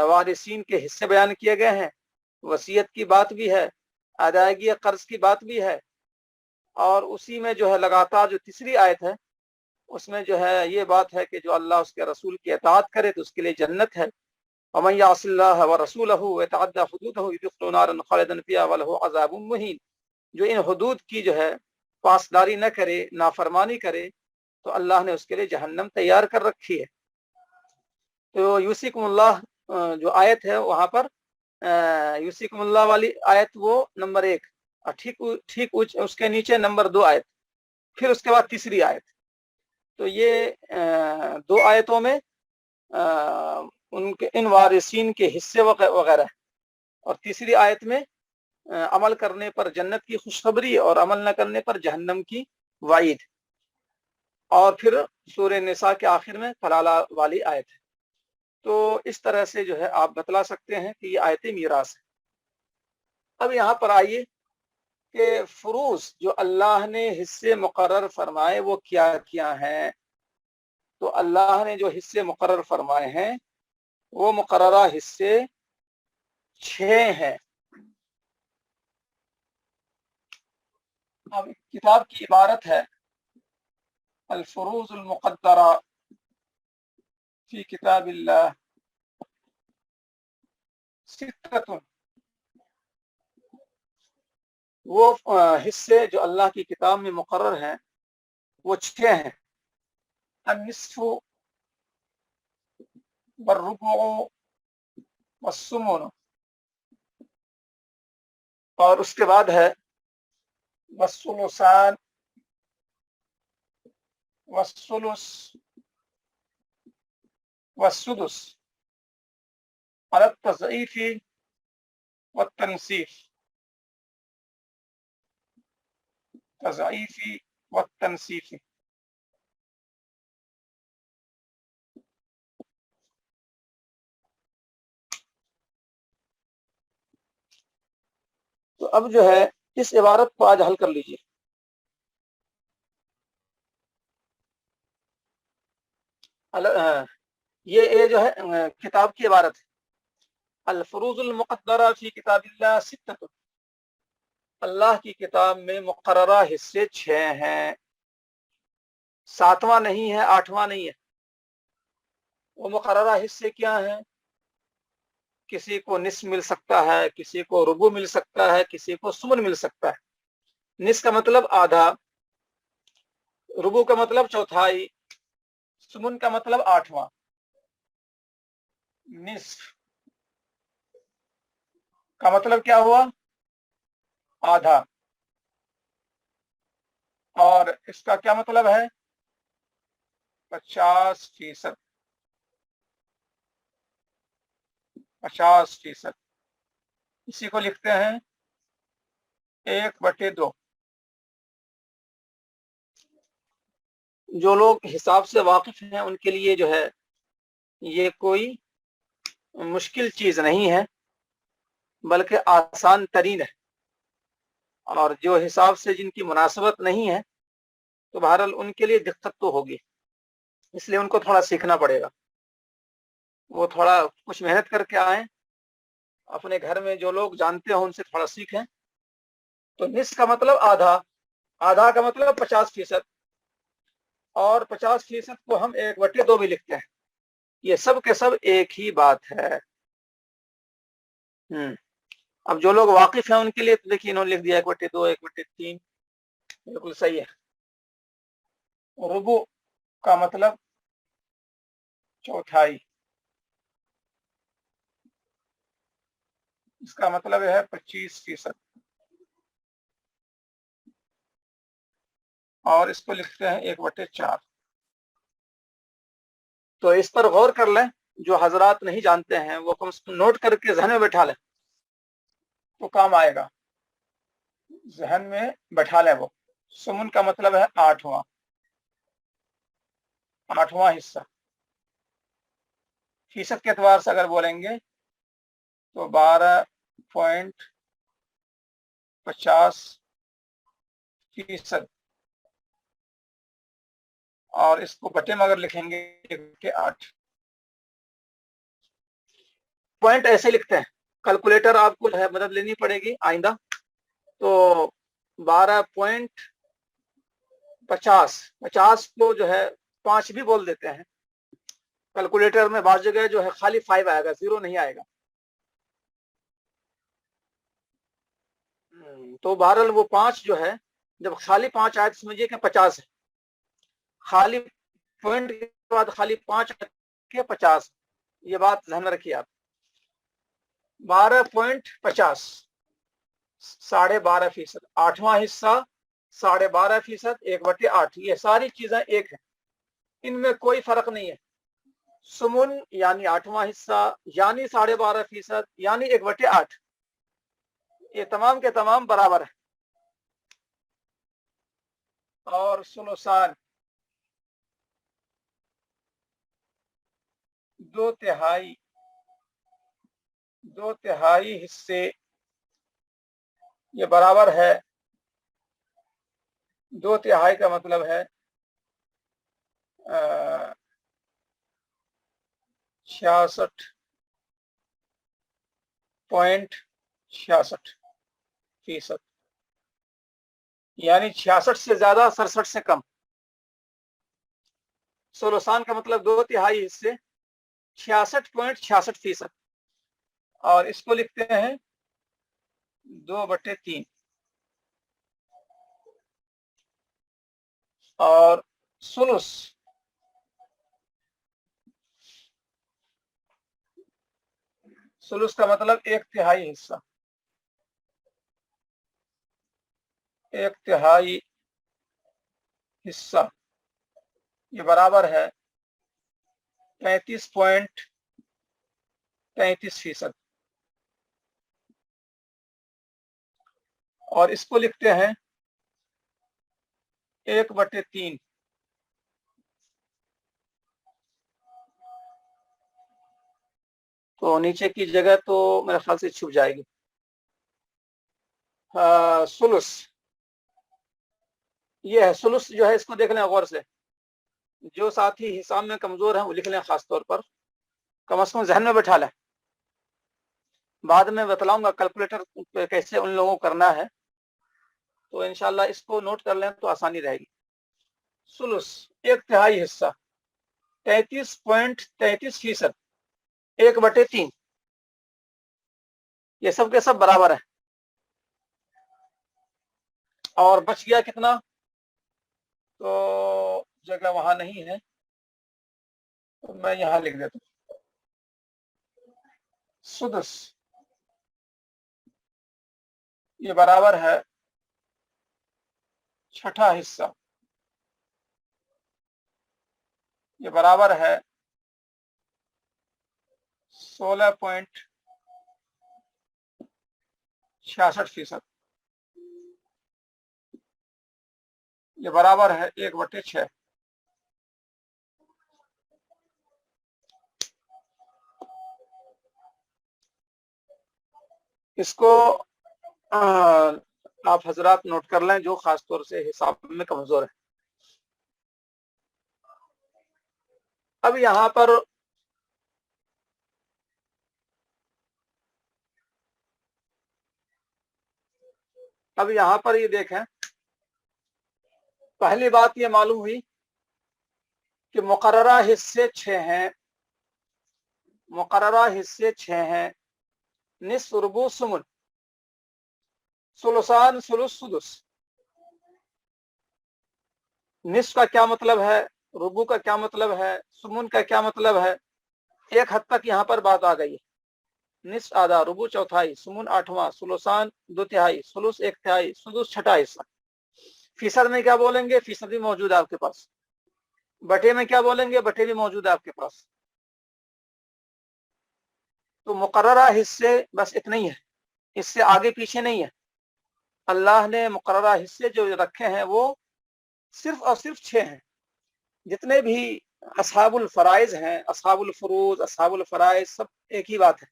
वारिसीन के हिस्से बयान किए गए हैं, वसीयत की बात भी है, अदायगी कर्ज की बात भी है, और उसी में जो है लगातार जो तीसरी आयत है उसमें जो है ये बात है कि जो अल्लाह उसके रसूल की इताअत करे तो उसके लिए जन्नत है, वमन यासिल्लाह व रसूलहु व यतअद्दा हुदूदहु युदखिलहु नारन खालिदन फिहा व लहु अज़ाबुन मुहीन। जो इन हुदूद की जो है पासदारी न करे, नाफरमानी करे, तो अल्लाह ने उसके लिए जहन्नम तैयार कर रखी है। तो यूसिकुमुल्लाह जो आयत है वहाँ पर यूसिकुमुल्लाह वाली आयत वो नंबर 1, और ठीक उसके नीचे नंबर 2 आयत, फिर उसके बाद तीसरी आयत। तो ये दो आयतों में उनके इन वारिसीन के हिस्से वगैरह, और तीसरी आयत में अमल करने पर जन्नत की खुशखबरी और अमल न करने पर जहन्नम की वाइद, और फिर सूरह निसा के आखिर में कलाला वाली आयत है। तो इस तरह से जो है आप बतला सकते हैं कि ये आयतें मीरास है। अब यहाँ पर आइए कि फुरूस जो अल्लाह ने हिस्से मुकर्रर फरमाए वो क्या क्या हैं। तो अल्लाह ने जो हिस्से मुकर्रर फरमाए हैं वो मुकर्ररा हिस्से 6 हैं। अब किताब की इबारत है अल फुरूज अल मुक़द्दरा फी किताबिल्लाह सित्ततुन, वो हिस्से जो अल्लाह की किताब में मुकर्रर हैं वो 6 हैं। النصف والربع والثمن، اور اس کے بعد ہے والثلثان والثلث والسدس على التضعيف والتنصيف، تضعيف والتنصيف. تو اب جو ہے اس عبارت کو آج حل کر لیجیے. یہ جو ہے کتاب کی عبارت ہے. الفروض المقدرہ فی کتاب اللہ ستۃ، اللہ کی کتاب میں مقررہ حصے 6 ہیں، 7واں نہیں ہے، 8واں نہیں ہے. وہ مقررہ حصے کیا ہیں؟ کسی کو نصف مل سکتا ہے، کسی کو ربع مل سکتا ہے، کسی کو ثمن مل سکتا ہے. نصف کا مطلب آدھا، ربع کا مطلب چوتھائی، ثمن کا مطلب 8واں. نصف کا مطلب کیا ہوا؟ آدھا. اور اس کا کیا مطلب ہے؟ 50%. 50%. اسی کو لکھتے ہیں 1/2. جو لوگ حساب سے واقف ہیں ان کے لیے جو ہے یہ کوئی مشکل چیز نہیں ہے، بلکہ آسان ترین ہے. اور جو حساب سے جن کی مناسبت نہیں ہے تو بہرحال ان کے لیے دقت تو ہوگی، اس لیے ان کو تھوڑا سیکھنا پڑے گا. وہ تھوڑا کچھ محنت کر کے آئیں، اپنے گھر میں جو لوگ جانتے ہوں ان سے تھوڑا سیکھیں. تو نصف کا مطلب آدھا، آدھا کا مطلب 50%، اور 50% کو ہم 1/2 بھی لکھتے ہیں. یہ سب کے سب ایک ہی بات ہے. اب جو لوگ واقف ہیں ان کے لیے تو دیکھیے انہوں نے لکھ دیا 1/2 1/3، بالکل صحیح ہے. ربع کا مطلب چوتھائی، اس کا مطلب ہے 25%، اور اس کو لکھتے ہیں 1/4. تو اس پر غور کر لیں، جو حضرات نہیں جانتے ہیں وہ کم سے کم نوٹ کر کے ذہن میں بٹھا لیں تو کام آئے گا. ذہن میں بٹھا لیں. وہ ثمن کا مطلب ہے 8واں حصہ. فیصد کے اعتبار سے اگر بولیں گے تو 12.50%، اور اس کو بٹے میں اگر لکھیں گے 8. پوائنٹ ایسے لکھتے ہیں، کیلکولیٹر آپ کو ہے مدد لینی پڑے گی آئندہ. تو 12.50 کو جو ہے 5 بھی بول دیتے ہیں. کیلکولیٹر میں بعض جگہ جو ہے خالی 5 آئے گا، 0 نہیں آئے گا. تو بہرحال وہ 5 جو ہے، جب خالی 5 آئے تو سمجھیے کہ 50 ہے. خالی پوائنٹ کے بعد خالی 5 کے 50، یہ بات ذہن میں رکھیے آپ. 12.50 12.5%، 8واں حصہ 12.5%، 1/8. یہ ساری چیزیں ایک ہیں، ان میں کوئی فرق نہیں ہے. ثمن یعنی 8واں حصہ یعنی 12.5% یعنی 1/8، یہ تمام کے تمام برابر ہے. اور ثلثان 2/3 حصے، یہ برابر ہے. 2/3 کا مطلب ہے 66.66%، یعنی 66 سے زیادہ 67 سے کم. ثلثان کا مطلب 2/3 حصے، 66.66%، اور اس کو لکھتے ہیں 2/3. اور ثلث सुलुस का मतलब 1/3 हिस्सा, 1/3 हिस्सा, ये बराबर है 35.33%। और इसको लिखते हैं 1/3। तो नीचे की जगह तो मेरे ख्याल से छुप जाएगी। सुलुस, ये है सुलुस जो है, इसको देख लें गौर से। जो साथी हिसाब में कमजोर हैं वो लिख लें, खास तौर पर कम से कम जहन में बैठा लें। बाद में बतलाऊंगा कैलकुलेटर पे कैसे उन लोगों को करना है, तो इंशाल्लाह इसको नोट कर लें तो आसानी रहेगी। सुलुस 1/3 हिस्सा, 33.33%, 1/3, ये सब के सब बराबर है। और बच गया कितना, तो जगह वहां नहीं है तो मैं यहां लिख देता हूं। सुदस ये बराबर है 6ठा हिस्सा, ये बराबर है 16.66%, ये बराबर है 1/6। इसको आप हजरात नोट कर लें जो खास तौर से हिसाब में कमजोर है। अब यहां पर ये देखें, पहली बात ये मालूम हुई कि मुकर्ररा हिस्से 6 हैं, मुकर्ररा हिस्से 6 हैं। निस्फ, रुबू, सुमुन, सुलुसान, सुलुस, सुदुस। निस्फ का क्या मतलब है, रुबू का क्या मतलब है, सुमुन का क्या मतलब है, एक हद तक यहाँ पर बात आ गई है। निस्फ आधा, रुबू चौथाई, सुमुन आठवां, सुलुसान 2/3, सुलुस 1/3, सुदुस 6ठा हिस्सा। फीसद में क्या बोलेंगे, फीसद भी मौजूद है आपके पास। बटे में क्या बोलेंगे, बटे भी मौजूद है आपके पास। तो मुकर्ररा हिस्से बस इतना ही है, इससे आगे पीछे नहीं है। अल्लाह ने मुकर्ररा हिस्से जो रखे हैं वो सिर्फ और सिर्फ 6 हैं। जितने भी असहाबुल फराइज हैं, असहाबुल फुरूज, असहाबुल फराइज, सब एक ही बात है।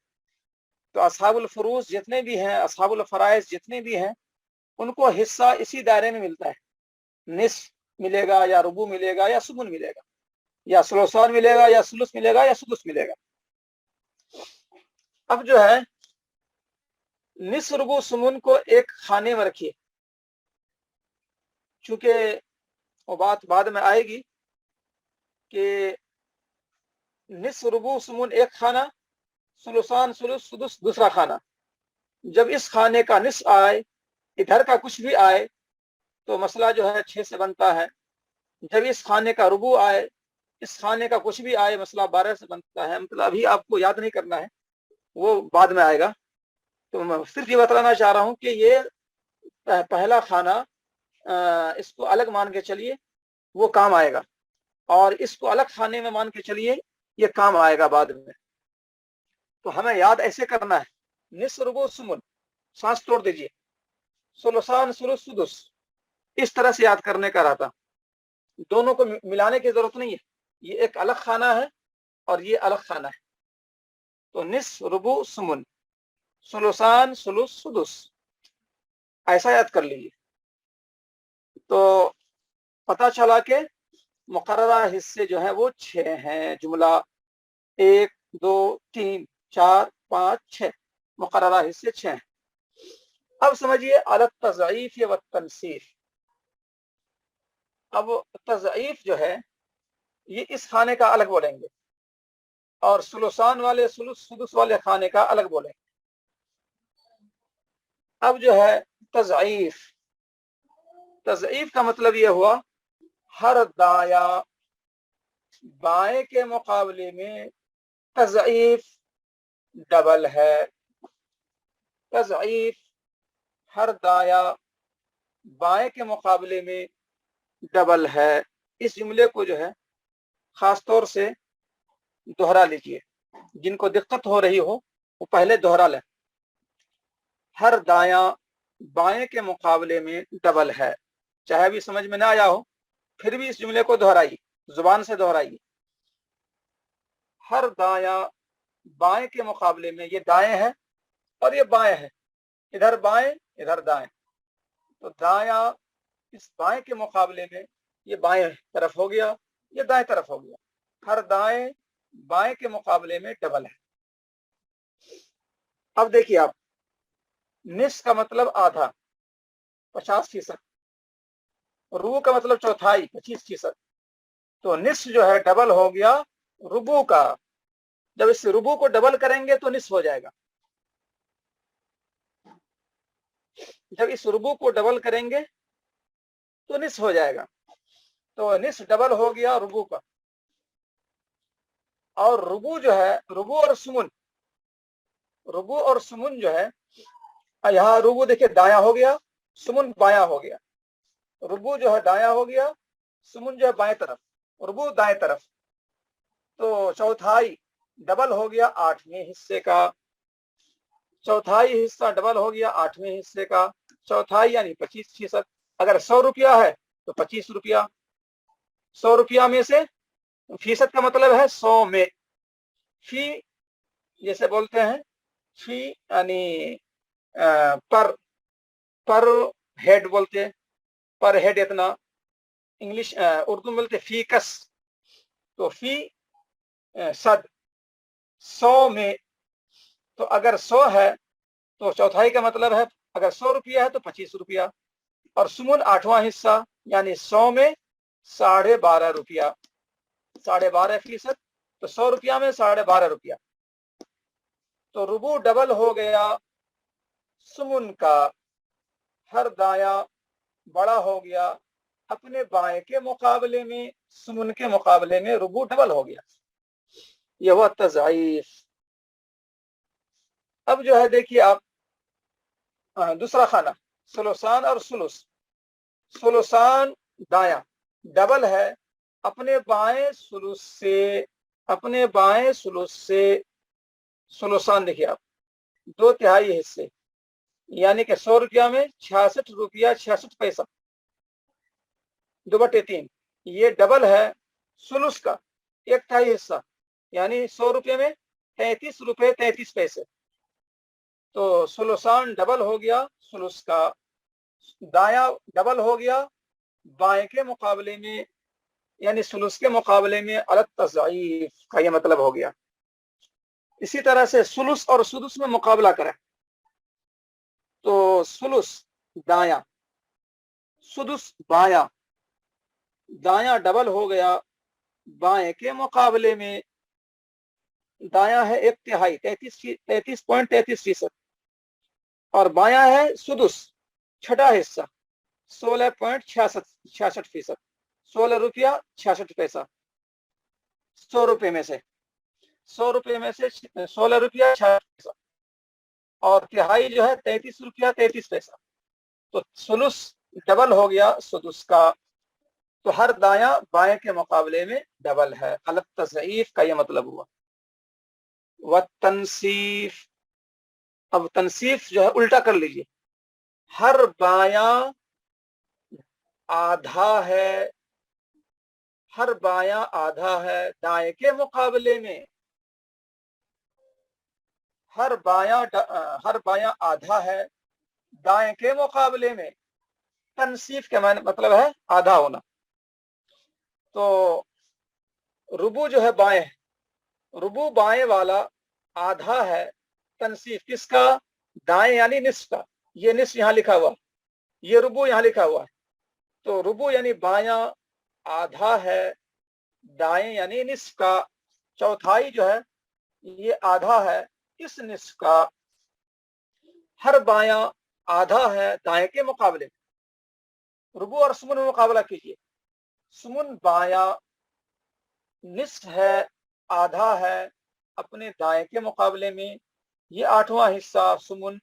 तो असहाबुल फुरूज जितने भी हैं, असहाबुल फराइज जितने भी हैं, उनको हिस्सा इसी दायरे में मिलता है। निस्फ मिलेगा या रुबू मिलेगा या सुमुन मिलेगा, या सुलुसान मिलेगा या सुलुस मिलेगा या सुदुस मिलेगा। अब जो है निस्फ, रुबू, सुमुन को एक खाने में रखिए, चूंकि वो बात बाद में आएगी कि निस्फ, रुबू, सुमुन एक खाना, सुलुसान, सुलुस, सुदुस दूसरा खाना। जब इस खाने का निस्फ आए, इधर का कुछ भी आए, तो मसला जो है 6 से बनता है। जब इस खाने का रुबू आए, इस खाने का कुछ भी आए, मसला 12 से बनता है। मतलब अभी आपको याद नहीं करना है, वो बाद में आएगा। तो मैं सिर्फ ये बतलाना चाह रहा हूं कि ये पहला खाना, इसको अलग मान के चलिए, वो काम आएगा, और इसको अलग खाने में मान के चलिए, ये काम आएगा बाद में। तो हमें याद ऐसे करना है, निस्फ, रुबू, सुमुन, सांस तोड़ दीजिए, सुलुसान, सुलुस, सुदुस, इस तरह से याद करने का रहता। दोनों को मिलाने की जरूरत नहीं है, ये एक अलग खाना है और ये अलग खाना है। तो निस्फ, रुबू, सुमुन, सुलुसान, सुलुस, सुदुस, ऐसा याद कर लीजिए। तो पता चला कि मुकर्ररा हिस्से जो है वो 6 हैं। जुमला 1, 2, 3, 4, 5, 6 मुकर्ररा हिस्से 6 हैं। अब समझिए अलग तज़ईफ व तनसीफ। अब तज़ईफ जो है ये इस खाने का अलग बोलेंगे, और सुलुसान वाले, सुलुस, सुदुस वाले खाने का अलग बोलेंगे। अब जो है तज़ईफ, तज़ईफ का मतलब ये हुआ हर दाया बाएं के मुकाबले में तज़ईफ डबल है। तज़ईफ, हर दाया बाएं के मुकाबले में डबल है। इस जुमले को जो है खास तौर से दोहरा लीजिए, जिनको दिक्कत हो रही हो वो पहले दोहरा लें। हर दाया बाएं के मुकाबले में डबल है। चाहे भी समझ में ना आया हो फिर भी इस जुमले को दोहराइए, जुबान से दोहराइए। हर दाया बाएं के मुकाबले में, ये दाएं है और ये बाएं है, इधर बाएं इधर दाएं, तो दाया इस बाएं के मुकाबले में ये बाएं तरफ हो गया, ये दाएं तरफ हो गया। हर दाएं बाएं के मुकाबले में डबल है। अब देखिए आप, निस का मतलब आधा 50%, रुबू का मतलब चौथाई 25%, तो निस जो है डबल हो गया रुबू का। जब इस रुबू को डबल करेंगे तो निस हो जाएगा। जब इस रुबू को डबल करेंगे तो निस हो जाएगा। तो निस डबल हो गया रुबू का। और रुबू जो है, रुबू और सुमुन, रुबू और सुमुन जो है, यहाँ रुबू देखिए दाया हो गया, सुमुन बाया हो गया। रुबू जो है दाया हो गया, सुमुन जो है बाएं तरफ, रुबू दाएं तरफ। तो चौथाई डबल हो गया 8वें हिस्से का। चौथाई हिस्सा डबल हो गया 8वें हिस्से का। चौथाई यानी 25%। अगर 100 रुपया है तो 25 रुपया। 100 रुपया में से, फीसद का मतलब है 100 में। फी जैसे बोलते हैं, फी यानी पर हेड बोलते हैं, पर हेड इतना। इंग्लिश उर्दू में बोलते फीकस। तो फी सद 100 में। तो अगर 100 है तो चौथाई का मतलब है, अगर 100 रुपया है तो 25 रुपया। और सुमुन 8वां हिस्सा यानी 100 में 12.5 रुपया, 12.5%। तो 100 रुपया में 12.5 रुपया। तो रुबू डबल हो गया सुमुन का। हर दाया बड़ा हो गया अपने बाएं के मुकाबले में, सुमुन के मुकाबले में रुबू डबल हो गया। यह हुआ तज़ईफ। अब जो है देखिए आप, दूसरा खाना सुलुसान और सुलुस। सुलुसान दाया डबल है अपने बाएं सुलुस से, अपने बाएं सुलुस से। सुलुसान देखिए आप, 2/3 हिस्से, यानी कि 100 रुपया में 66 रुपया 66 पैसा, 2/3। ये डबल है सुलुस का 1/3 हिस्सा, यानी 100 रुपये में 33 रुपये 33 पैसे। तो सुलुसान डबल हो गया सुलुस का। दाया डबल हो गया बाएं के मुकाबले में, यानी सुलुस के मुकाबले में अलग तज़ईफ का ये मतलब हो गया। इसी तरह से सुलुस और सुदुस में मुकाबला करें तो सुलुस दाया, सुदुस बाया। दाया डबल हो गया बाएं के मुकाबले में। दाया है 1/3 33.33%, और बाया है सुदुस छठा हिस्सा 16.66%, 16 रुपया 66 पैसा। 100 रुपये में से, 100 रुपये में से 16 रुपया 66 पैसा, और तिहाई जो है 33 रुपया 33 पैसा। तो सुलुस डबल हो गया सुदुस का। तो हर दाया बाएं के मुकाबले में डबल है। अलग तज़ईफ का यह मतलब हुआ। व तनसीफ, अब तनसीफ जो है उल्टा कर लीजिए। हर बाया आधा है, हर बाया आधा है दाएं के मुकाबले में। हर बाया आधा है दाएं के मुकाबले में। तनसीफ के मतलब है आधा होना। तो रुबू जो है बाएं है, रुबू बाएं वाला आधा है। तनसीफ किसका? दाएं यानी निस्फ का। ये निस्फ यहां लिखा हुआ, ये रुबू यहां लिखा हुआ है। तो रुबू यानी बाया आधा है दाएं यानी निस्फ का। चौथाई जो है ये आधा है इस निस्फ का। हर बाया आधा है दाएं के मुकाबले। रुबू और सुमुन में मुकाबला कीजिए। सुमुन बाया निस्फ है, आधा है अपने दाएं के मुकाबले में, یہ آٹھواں حصہ سمن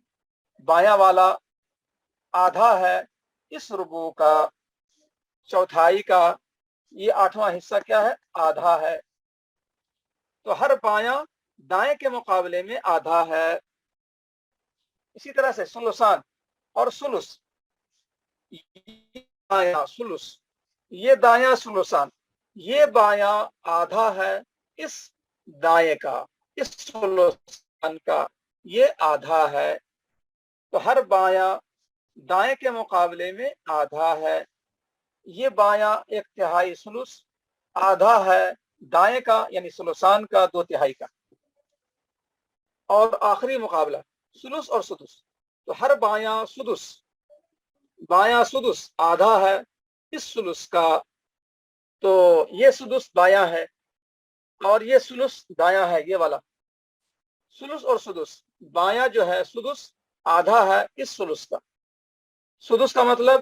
بایاں والا آدھا ہے اس ربع کا، چوتھائی کا، یہ آٹھواں حصہ کیا ہے؟ آدھا ہے. تو ہر بایاں دائیں کے مقابلے میں آدھا ہے. اسی طرح سے سلسان اور سلس، سلس یہ دایاں سلسان، یہ بایاں آدھا ہے اس دائیں کا، اس سلسان کا یہ آدھا ہے. تو ہر بایاں دائیں کے مقابلے میں آدھا ہے. یہ بایاں ایک تہائی سلس، آدھا ہے دائیں کا یعنی سلسان کا 2/3 کا. اور آخری مقابلہ سدس اور سدس. تو ہر بایاں سدس آدھا ہے اس سدس کا. تو یہ سدس بایاں ہے اور یہ سدس دایاں ہے. یہ والا سدس اور سدس، بایاں جو ہے سدس آدھا ہے اس سدس کا. سدس کا مطلب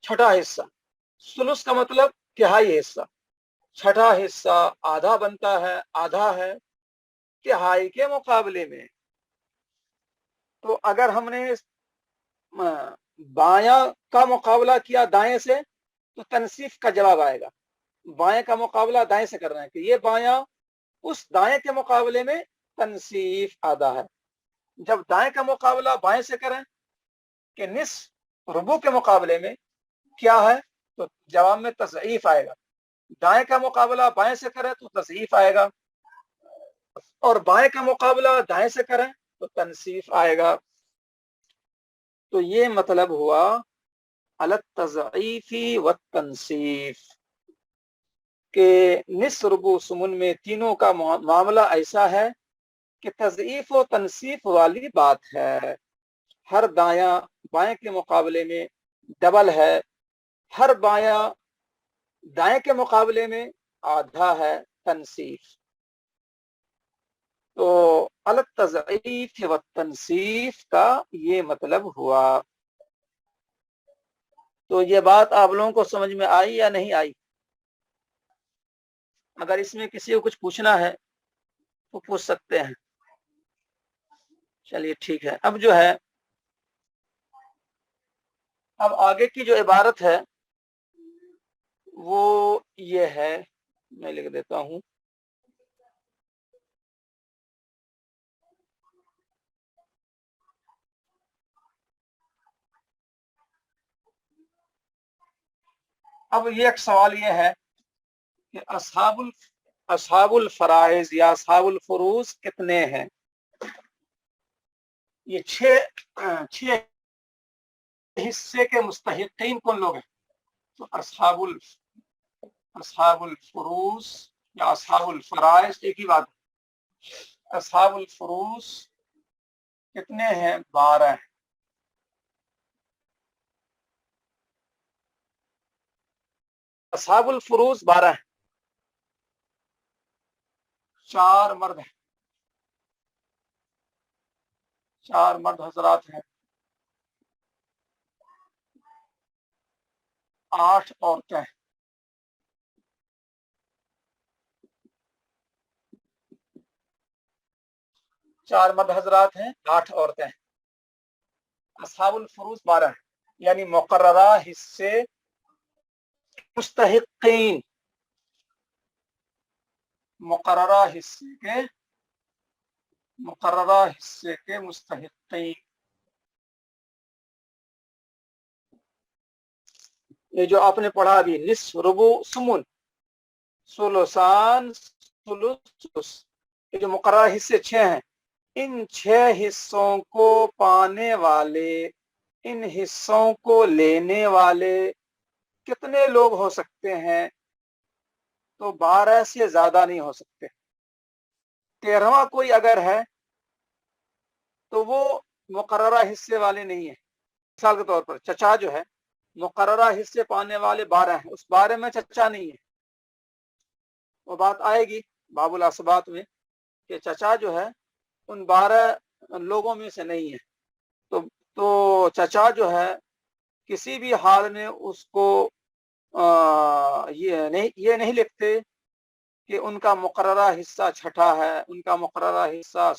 چھٹا حصہ، سدس کا مطلب تہائی حصہ. چھٹا حصہ آدھا بنتا ہے، آدھا ہے تہائی کے مقابلے میں. تو اگر ہم نے بایاں کا مقابلہ کیا دائیں سے تو تنصیف کا جواب آئے گا. بائیں کا مقابلہ دائیں سے کرنا ہے کہ یہ بایاں اس دائیں کے مقابلے میں تنصیف آدھا ہے. جب دائیں کا مقابلہ بائیں سے کریں کہ نصف ربع کے مقابلے میں کیا ہے تو جواب میں تضعیف آئے گا. دائیں کا مقابلہ بائیں سے کریں تو تضعیف آئے گا، اور بائیں کا مقابلہ دائیں سے کریں تو تنصیف آئے گا. تو یہ مطلب ہوا التضعیف والتنصیف کہ نصف ربع سمن میں تینوں کا معاملہ ایسا ہے کہ تضعیف و تنصیف والی بات ہے. ہر دایاں بائیں کے مقابلے میں ڈبل ہے، ہر بایاں دائیں کے مقابلے میں آدھا ہے تنصیف. تو التضعیف والتنصیف کا یہ مطلب ہوا. تو یہ بات آپ لوگوں کو سمجھ میں آئی یا نہیں آئی؟ اگر اس میں کسی کو کچھ پوچھنا ہے تو پوچھ سکتے ہیں. چلیے ٹھیک ہے. اب جو ہے اب آگے کی جو عبارت ہے وہ یہ ہے، میں لکھ دیتا ہوں. اب یہ ایک سوال یہ ہے کہ اصحاب الفرائض یا اصحاب الفروض کتنے ہیں؟ یہ چھ حصے کے مستحقین کون لوگ ہیں؟ تو اصحاب الفروض یا اصحاب الفرائض ایک ہی بات ہے. اصحاب الفروض کتنے ہیں؟ 12 ہیں. اصحاب الفروض 12 ہیں. 4 مرد ہیں، 4 مرد حضرات ہیں، 8 عورتیں ہیں. 4 مرد حضرات ہیں، 8 عورتیں ہیں. اصحاب الفروض 12 ہیں، یعنی مقررہ حصے مستحقین، مقررہ حصے کے مستحقین. یہ جو آپ نے پڑھا ابھی نصف ربع سمن سلسان سلس، یہ جو مقررہ حصے 6 ہیں، ان 6 حصوں کو پانے والے، ان حصوں کو لینے والے کتنے لوگ ہو سکتے ہیں؟ تو 12 سے زیادہ نہیں ہو سکتے. 13واں کوئی اگر ہے تو وہ مقررہ حصے والے نہیں ہیں. مثال کے طور پر چچا جو ہے مقررہ حصے پانے والے 12 ہیں، اس 12 میں چچا نہیں ہے. وہ بات آئے گی باب الاسبات میں کہ چچا جو ہے ان 12 لوگوں میں سے نہیں ہے. تو چچا جو ہے کسی بھی حال میں اس کو یہ نہیں لکھتے کہ ان کا مقررہ حصہ چھٹا ہے، ان کا مقررہ حصہ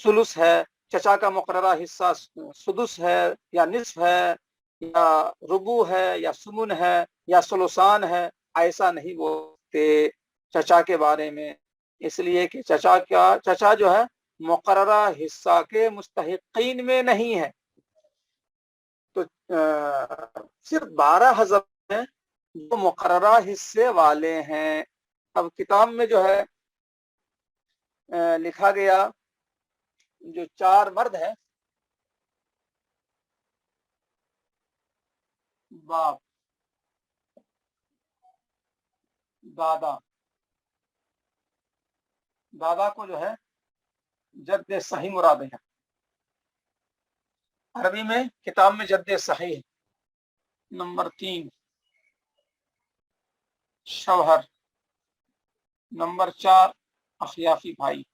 सुलुस है, चचा का मुकर्ररा हिस्सा सुदुस है या निस्फ है या रुबू है या सुमुन है या सुलुसान है, ऐसा नहीं बोलते चचा के बारे में, इसलिए कि चचा जो है मुकर्ररा हिस्सा के मुस्तहिकीन में नहीं है। तो सिर्फ 12 हज़रत हैं जो मुकर्ररा हिस्से वाले हैं। अब किताब में जो है लिखा गया, जो 4 मर्द हैं, बाप, दादा, दादा को जो है जद्द सही मुराद है। अरबी में किताब में जद्द सही है। नंबर 3 शौहर, नंबर 4 अखियाफी भाई।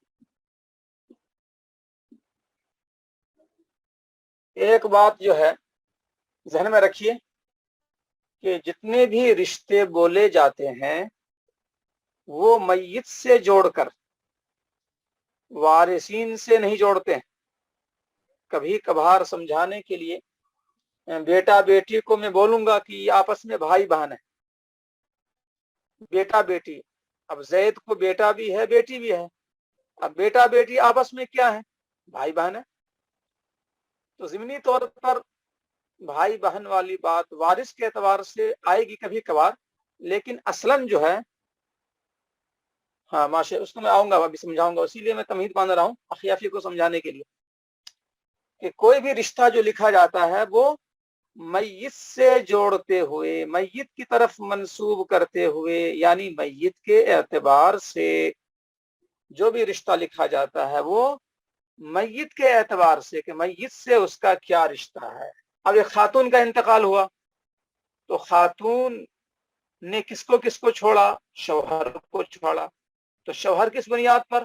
एक बात जो है ज़हन में रखिए कि जितने भी रिश्ते बोले जाते हैं वो मय्यत से जोड़कर, वारिसीन से नहीं जोड़ते हैं। कभी कभार समझाने के लिए बेटा बेटी को मैं बोलूंगा कि आपस में भाई बहन है, बेटा बेटी। अब जैद को बेटा भी है बेटी भी है, अब बेटा बेटी आपस में क्या है, भाई बहन है। तो ज़िमनी तौर पर भाई बहन वाली बात वारिस के एतबार से आएगी कभी कभार, लेकिन असलन जो है, हाँ माशा, उसको मैं आऊंगा, अभी समझाऊंगा, इसीलिए मैं तमहीद बांध रहा हूँ अखियाफी को समझाने के लिए कि कोई भी रिश्ता जो लिखा जाता है वो मय्यत से जोड़ते हुए, मय्यत की तरफ मंसूब करते हुए, यानी मय्यत के एतबार से जो भी रिश्ता लिखा जाता है वो मय्यत के एतबार से कि मय्यत से उसका क्या रिश्ता है। अब एक खातून का इंतकाल हुआ तो खातून ने किसको किसको छोड़ा, शौहर को छोड़ा। तो शौहर किस बुनियाद पर,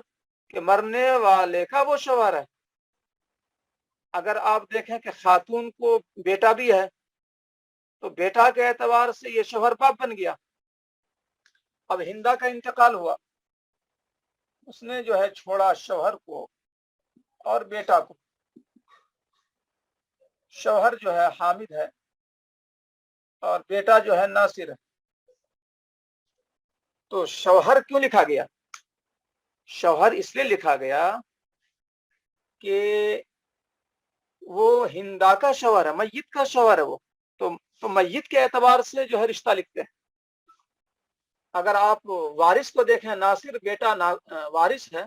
कि मरने वाले का वो शौहर है। अगर आप देखें कि खातून को बेटा भी है तो बेटा के एतबार से ये शौहर बाप बन गया। अब हिंदा का इंतकाल हुआ, उसने जो है छोड़ा शौहर को और बेटा को। शौहर जो है हामिद है और बेटा जो है नासिर है। तो शौहर क्यों लिखा गया, शौहर इसलिए लिखा गया कि वो हिंदा का शौहर है, मय्यत का शौहर है वो। तो मय्यत के एतबार से जो है रिश्ता लिखते हैं। अगर आप वारिस को देखें, नासिर बेटा वारिस है,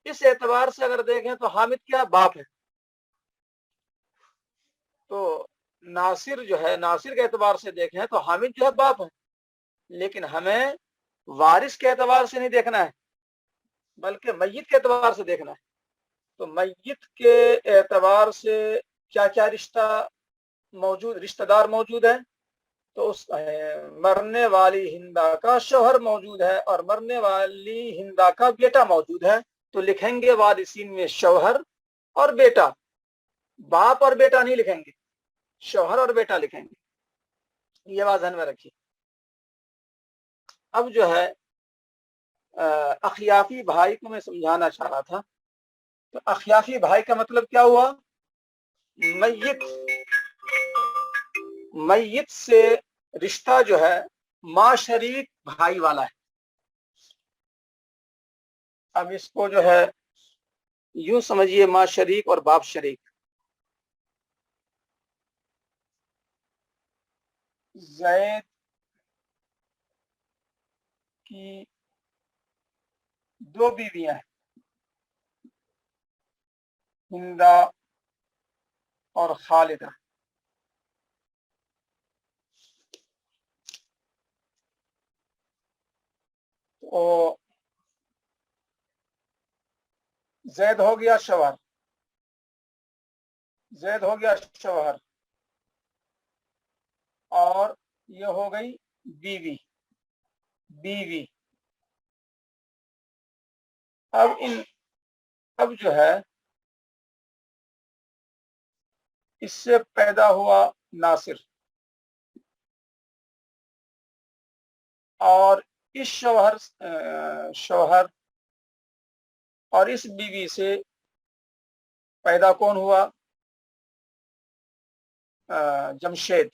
इस एतबार से अगर देखें तो हामिद क्या, बाप है। तो नासिर जो है, नासिर के एतबार से देखें तो हामिद जो है बाप है, लेकिन हमें वारिस के एतबार से नहीं देखना है बल्कि मय्यत के एतबार से देखना है। तो मय्यत के एतबार से क्या क्या रिश्ता मौजूद, रिश्तेदार मौजूद है। तो उस मरने वाली हिंदा का शौहर मौजूद है और मरने वाली हिंदा का बेटा मौजूद है। तो लिखेंगे वारिसीन में शौहर और बेटा, बाप और बेटा नहीं लिखेंगे, शौहर और बेटा लिखेंगे। ये बात ध्यान में रखिए। अब जो है अखियाफी भाई को मैं समझाना चाह रहा था। तो अखियाफी भाई का मतलब क्या हुआ, मय्यत, मय्यत से रिश्ता जो है माँ शरीक भाई वाला है। अब इसको जो है यूं समझिए, माँ शरीक और बाप शरीक। जैद की 2 बीवियां हैं, हिंदा और खालिदा। तो जैद हो गया शौहर, जैद हो गया शौहर, और ये हो गई बीवी, बीवी। अब जो है इससे पैदा हुआ नासिर, और इस शौहर और इस बीवी से पैदा कौन हुआ? जमशेद।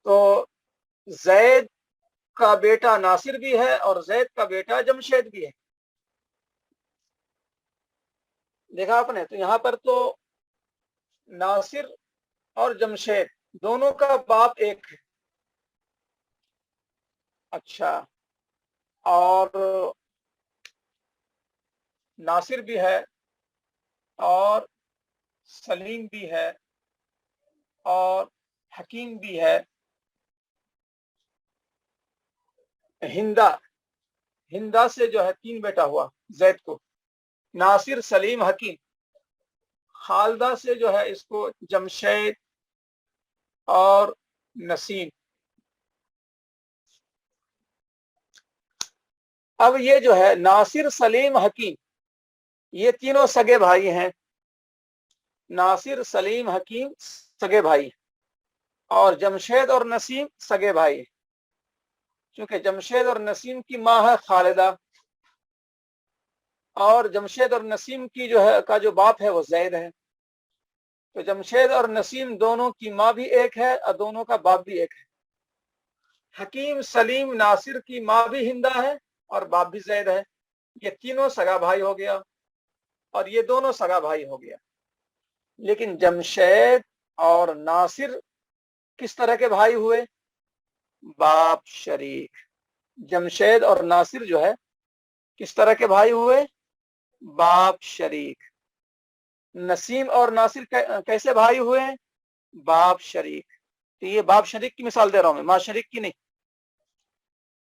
तो जैद का बेटा नासिर भी है और जैद का बेटा जमशेद भी है। देखा आपने? तो यहाँ पर तो नासिर और जमशेद दोनों का बाप एक है। अच्छा, और नासिर भी है और सलीम भी है और हकीम भी है। हिंदा, हिंदा से जो है 3 बेटा हुआ जैद को, नासिर, सलीम, हकीम। खालदा से जो है इसको जमशेद और नसीम। अब ये जो है नासिर, सलीम, हकीम, ये तीनों सगे भाई हैं। नासिर, सलीम, हकीम सगे भाई, और जमशेद और नसीम सगे भाई। क्योंकि जमशेद और नसीम की माँ है खालिदा, और जमशेद और नसीम की जो है का जो बाप है वो जैद है। तो जमशेद और नसीम दोनों की माँ भी एक है और दोनों का बाप भी एक है। हकीम, सलीम, नासिर की माँ भी हिंदा है और बाप भी जैद है। ये तीनों सगा भाई हो गया और ये दोनों सगा भाई हो गया। लेकिन जमशेद और नासिर किस तरह के भाई हुए? बाप शरीक। जमशेद और नासिर जो है किस तरह के भाई हुए? बाप शरीक। नसीम और नासिर कैसे भाई हुए? बाप शरीक। तो ये बाप शरीक की मिसाल दे रहा हूं मैं, मां शरीक की नहीं,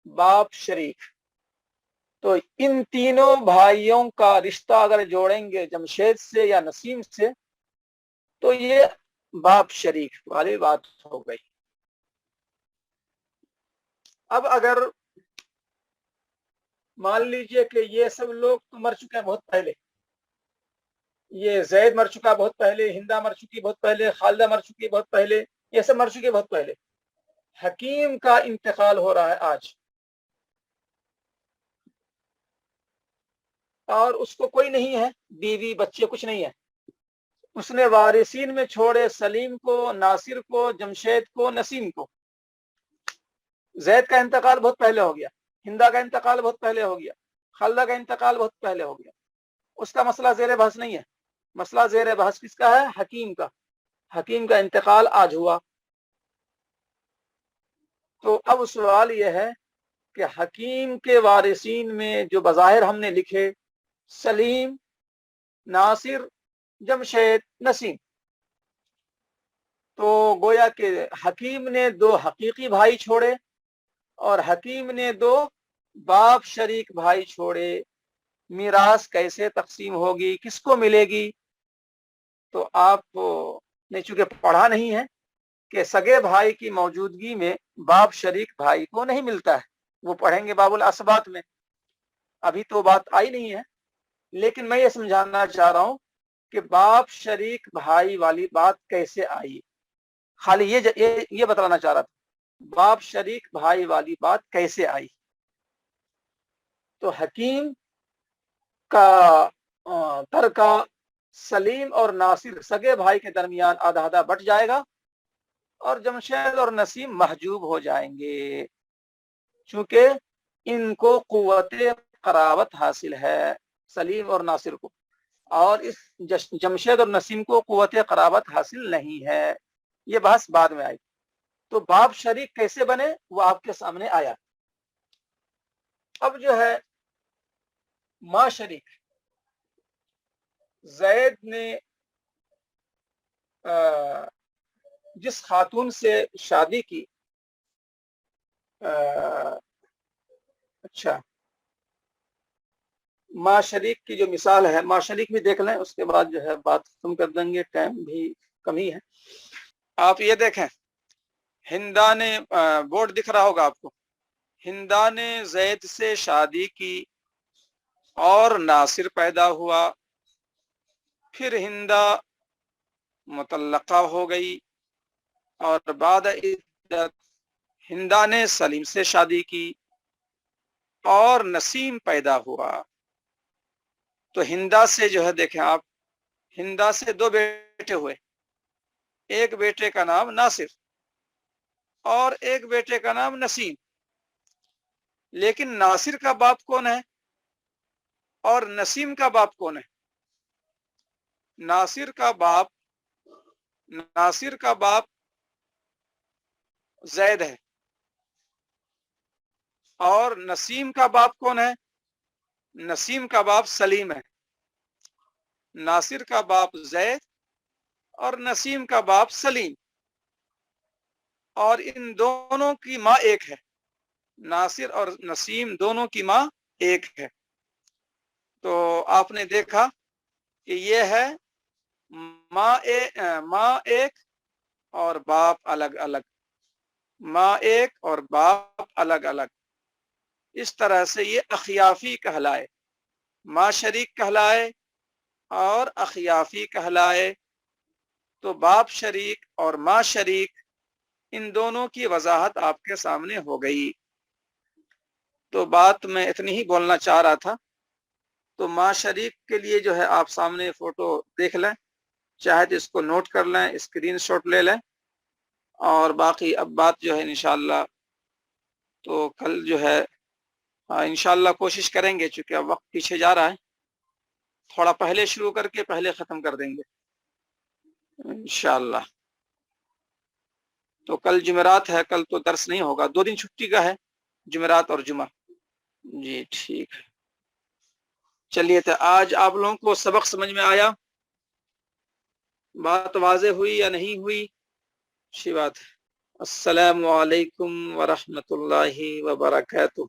बाप शरीक। तो इन तीनों भाइयों का रिश्ता अगर जोड़ेंगे जमशेद से या नसीम से, तो ये बाप शरीक वाली बात हो गई। अब अगर मान लीजिए कि ये सब लोग तो मर चुके हैं बहुत पहले, ये जैद मर चुका बहुत पहले, हिंदा मर चुकी बहुत पहले, खालिदा मर चुकी बहुत पहले, ये सब मर चुके बहुत पहले। हकीम का इंतकाल हो रहा है आज, और उसको कोई नहीं है, बीवी बच्चे कुछ नहीं है। उसने वारिसीन में छोड़े सलीम को, नासिर को, जमशेद को, नसीम को। जैद का इंतकाल बहुत पहले हो गया, हिंदा का इंतकाल बहुत पहले हो गया, खालिदा का इंतकाल बहुत पहले हो गया। उसका मसला जेर बहस नहीं है। मसला जेर बहस किसका है? हकीम का। हकीम का इंतकाल आज हुआ। तो अब सवाल यह है कि हकीम के वारिसीन में जो बज़ाहिर हमने लिखे, सलीम, नासिर, जमशेद, नसीम, तो गोया के हकीम ने 2 हकीकी भाई छोड़े और हकीम ने 2 बाप शरीक भाई छोड़े। मीरास कैसे तकसीम होगी, किसको मिलेगी? तो आप ने चूंकि पढ़ा नहीं है कि सगे भाई की मौजूदगी में बाप शरीक भाई को नहीं मिलता है, वो पढ़ेंगे बाबुल असबात में, अभी तो बात आई नहीं है। लेकिन मैं ये समझाना चाह रहा हूं कि बाप शरीक भाई वाली बात कैसे आई, खाली ये बताना चाह रहा था, बाप शरीक भाई वाली बात कैसे आई। तो हकीम का तरका सलीम और नासिर सगे भाई के दरमियान आधा आधा बट जाएगा और जमशेद और नसीम महजूब हो जाएंगे, चूंकि इनको कुव्वते करावत हासिल है, सलीम और नासिर को, और इस जमशेद और नसीम को कुव्वते करावत हासिल नहीं है। ये बहस बाद में आई। तो बाप शरीक कैसे बने वो आपके सामने आया। अब जो है मां शरीक, जैद ने जिस खातून से शादी की, अच्छा, मां शरीक की जो मिसाल है, मां शरीक भी देख लें, उसके बाद जो है बात खत्म कर देंगे, टाइम भी कम ही है। आप ये देखें, हिंदा ने, बोर्ड दिख रहा होगा आपको, हिंदा ने जैद से शादी की और नासिर पैदा हुआ, फिर हिंदा मुतल्लका हो गई और बाद इद्दत हिंदा ने सलीम से शादी की اور نسیم پیدا ہوا. تو ہندا سے جو ہے دیکھیں آپ، ہندا سے 2 بیٹے ہوئے، ایک بیٹے کا نام ناصر اور ایک بیٹے کا نام نسیم. لیکن ناصر کا باپ کون ہے اور نسیم کا باپ کون ہے؟ ناصر کا باپ زید ہے اور نسیم کا باپ کون ہے؟ نسیم کا باپ سلیم ہے. ناصر کا باپ زید اور نسیم کا باپ سلیم، اور ان دونوں کی ماں ایک ہے. ناصر اور نسیم دونوں کی ماں ایک ہے. تو آپ نے دیکھا کہ یہ ہے ماں ایک اور باپ الگ الگ، ماں ایک اور باپ الگ الگ. اس طرح سے یہ اخیافی کہلائے، ماں شریک کہلائے اور اخیافی کہلائے. تو باپ شریک اور ماں شریک، ان دونوں کی وضاحت آپ کے سامنے ہو گئی. تو بات میں اتنی ہی بولنا چاہ رہا تھا. تو ماں شریک کے لیے جو ہے آپ سامنے فوٹو دیکھ لیں، چاہے تو اس کو نوٹ کر لیں، اسکرین شاٹ لے لیں، اور باقی اب بات جو ہے انشاءاللہ تو کل جو ہے انشاءاللہ کوشش کریں گے، چونکہ اب وقت پیچھے جا رہا ہے، تھوڑا پہلے شروع کر کے پہلے ختم کر دیں گے انشاءاللہ. تو کل جمعرات ہے، کل تو درس نہیں ہوگا، 2 دن چھٹی کا ہے، جمعرات اور جمعہ. جی ٹھیک ہے. چلیے تو آج آپ لوگوں کو سبق سمجھ میں آیا؟ بات واضح ہوئی یا نہیں ہوئی؟ اچھی بات ہے. السلام علیکم ورحمۃ اللہ وبرکاتہ.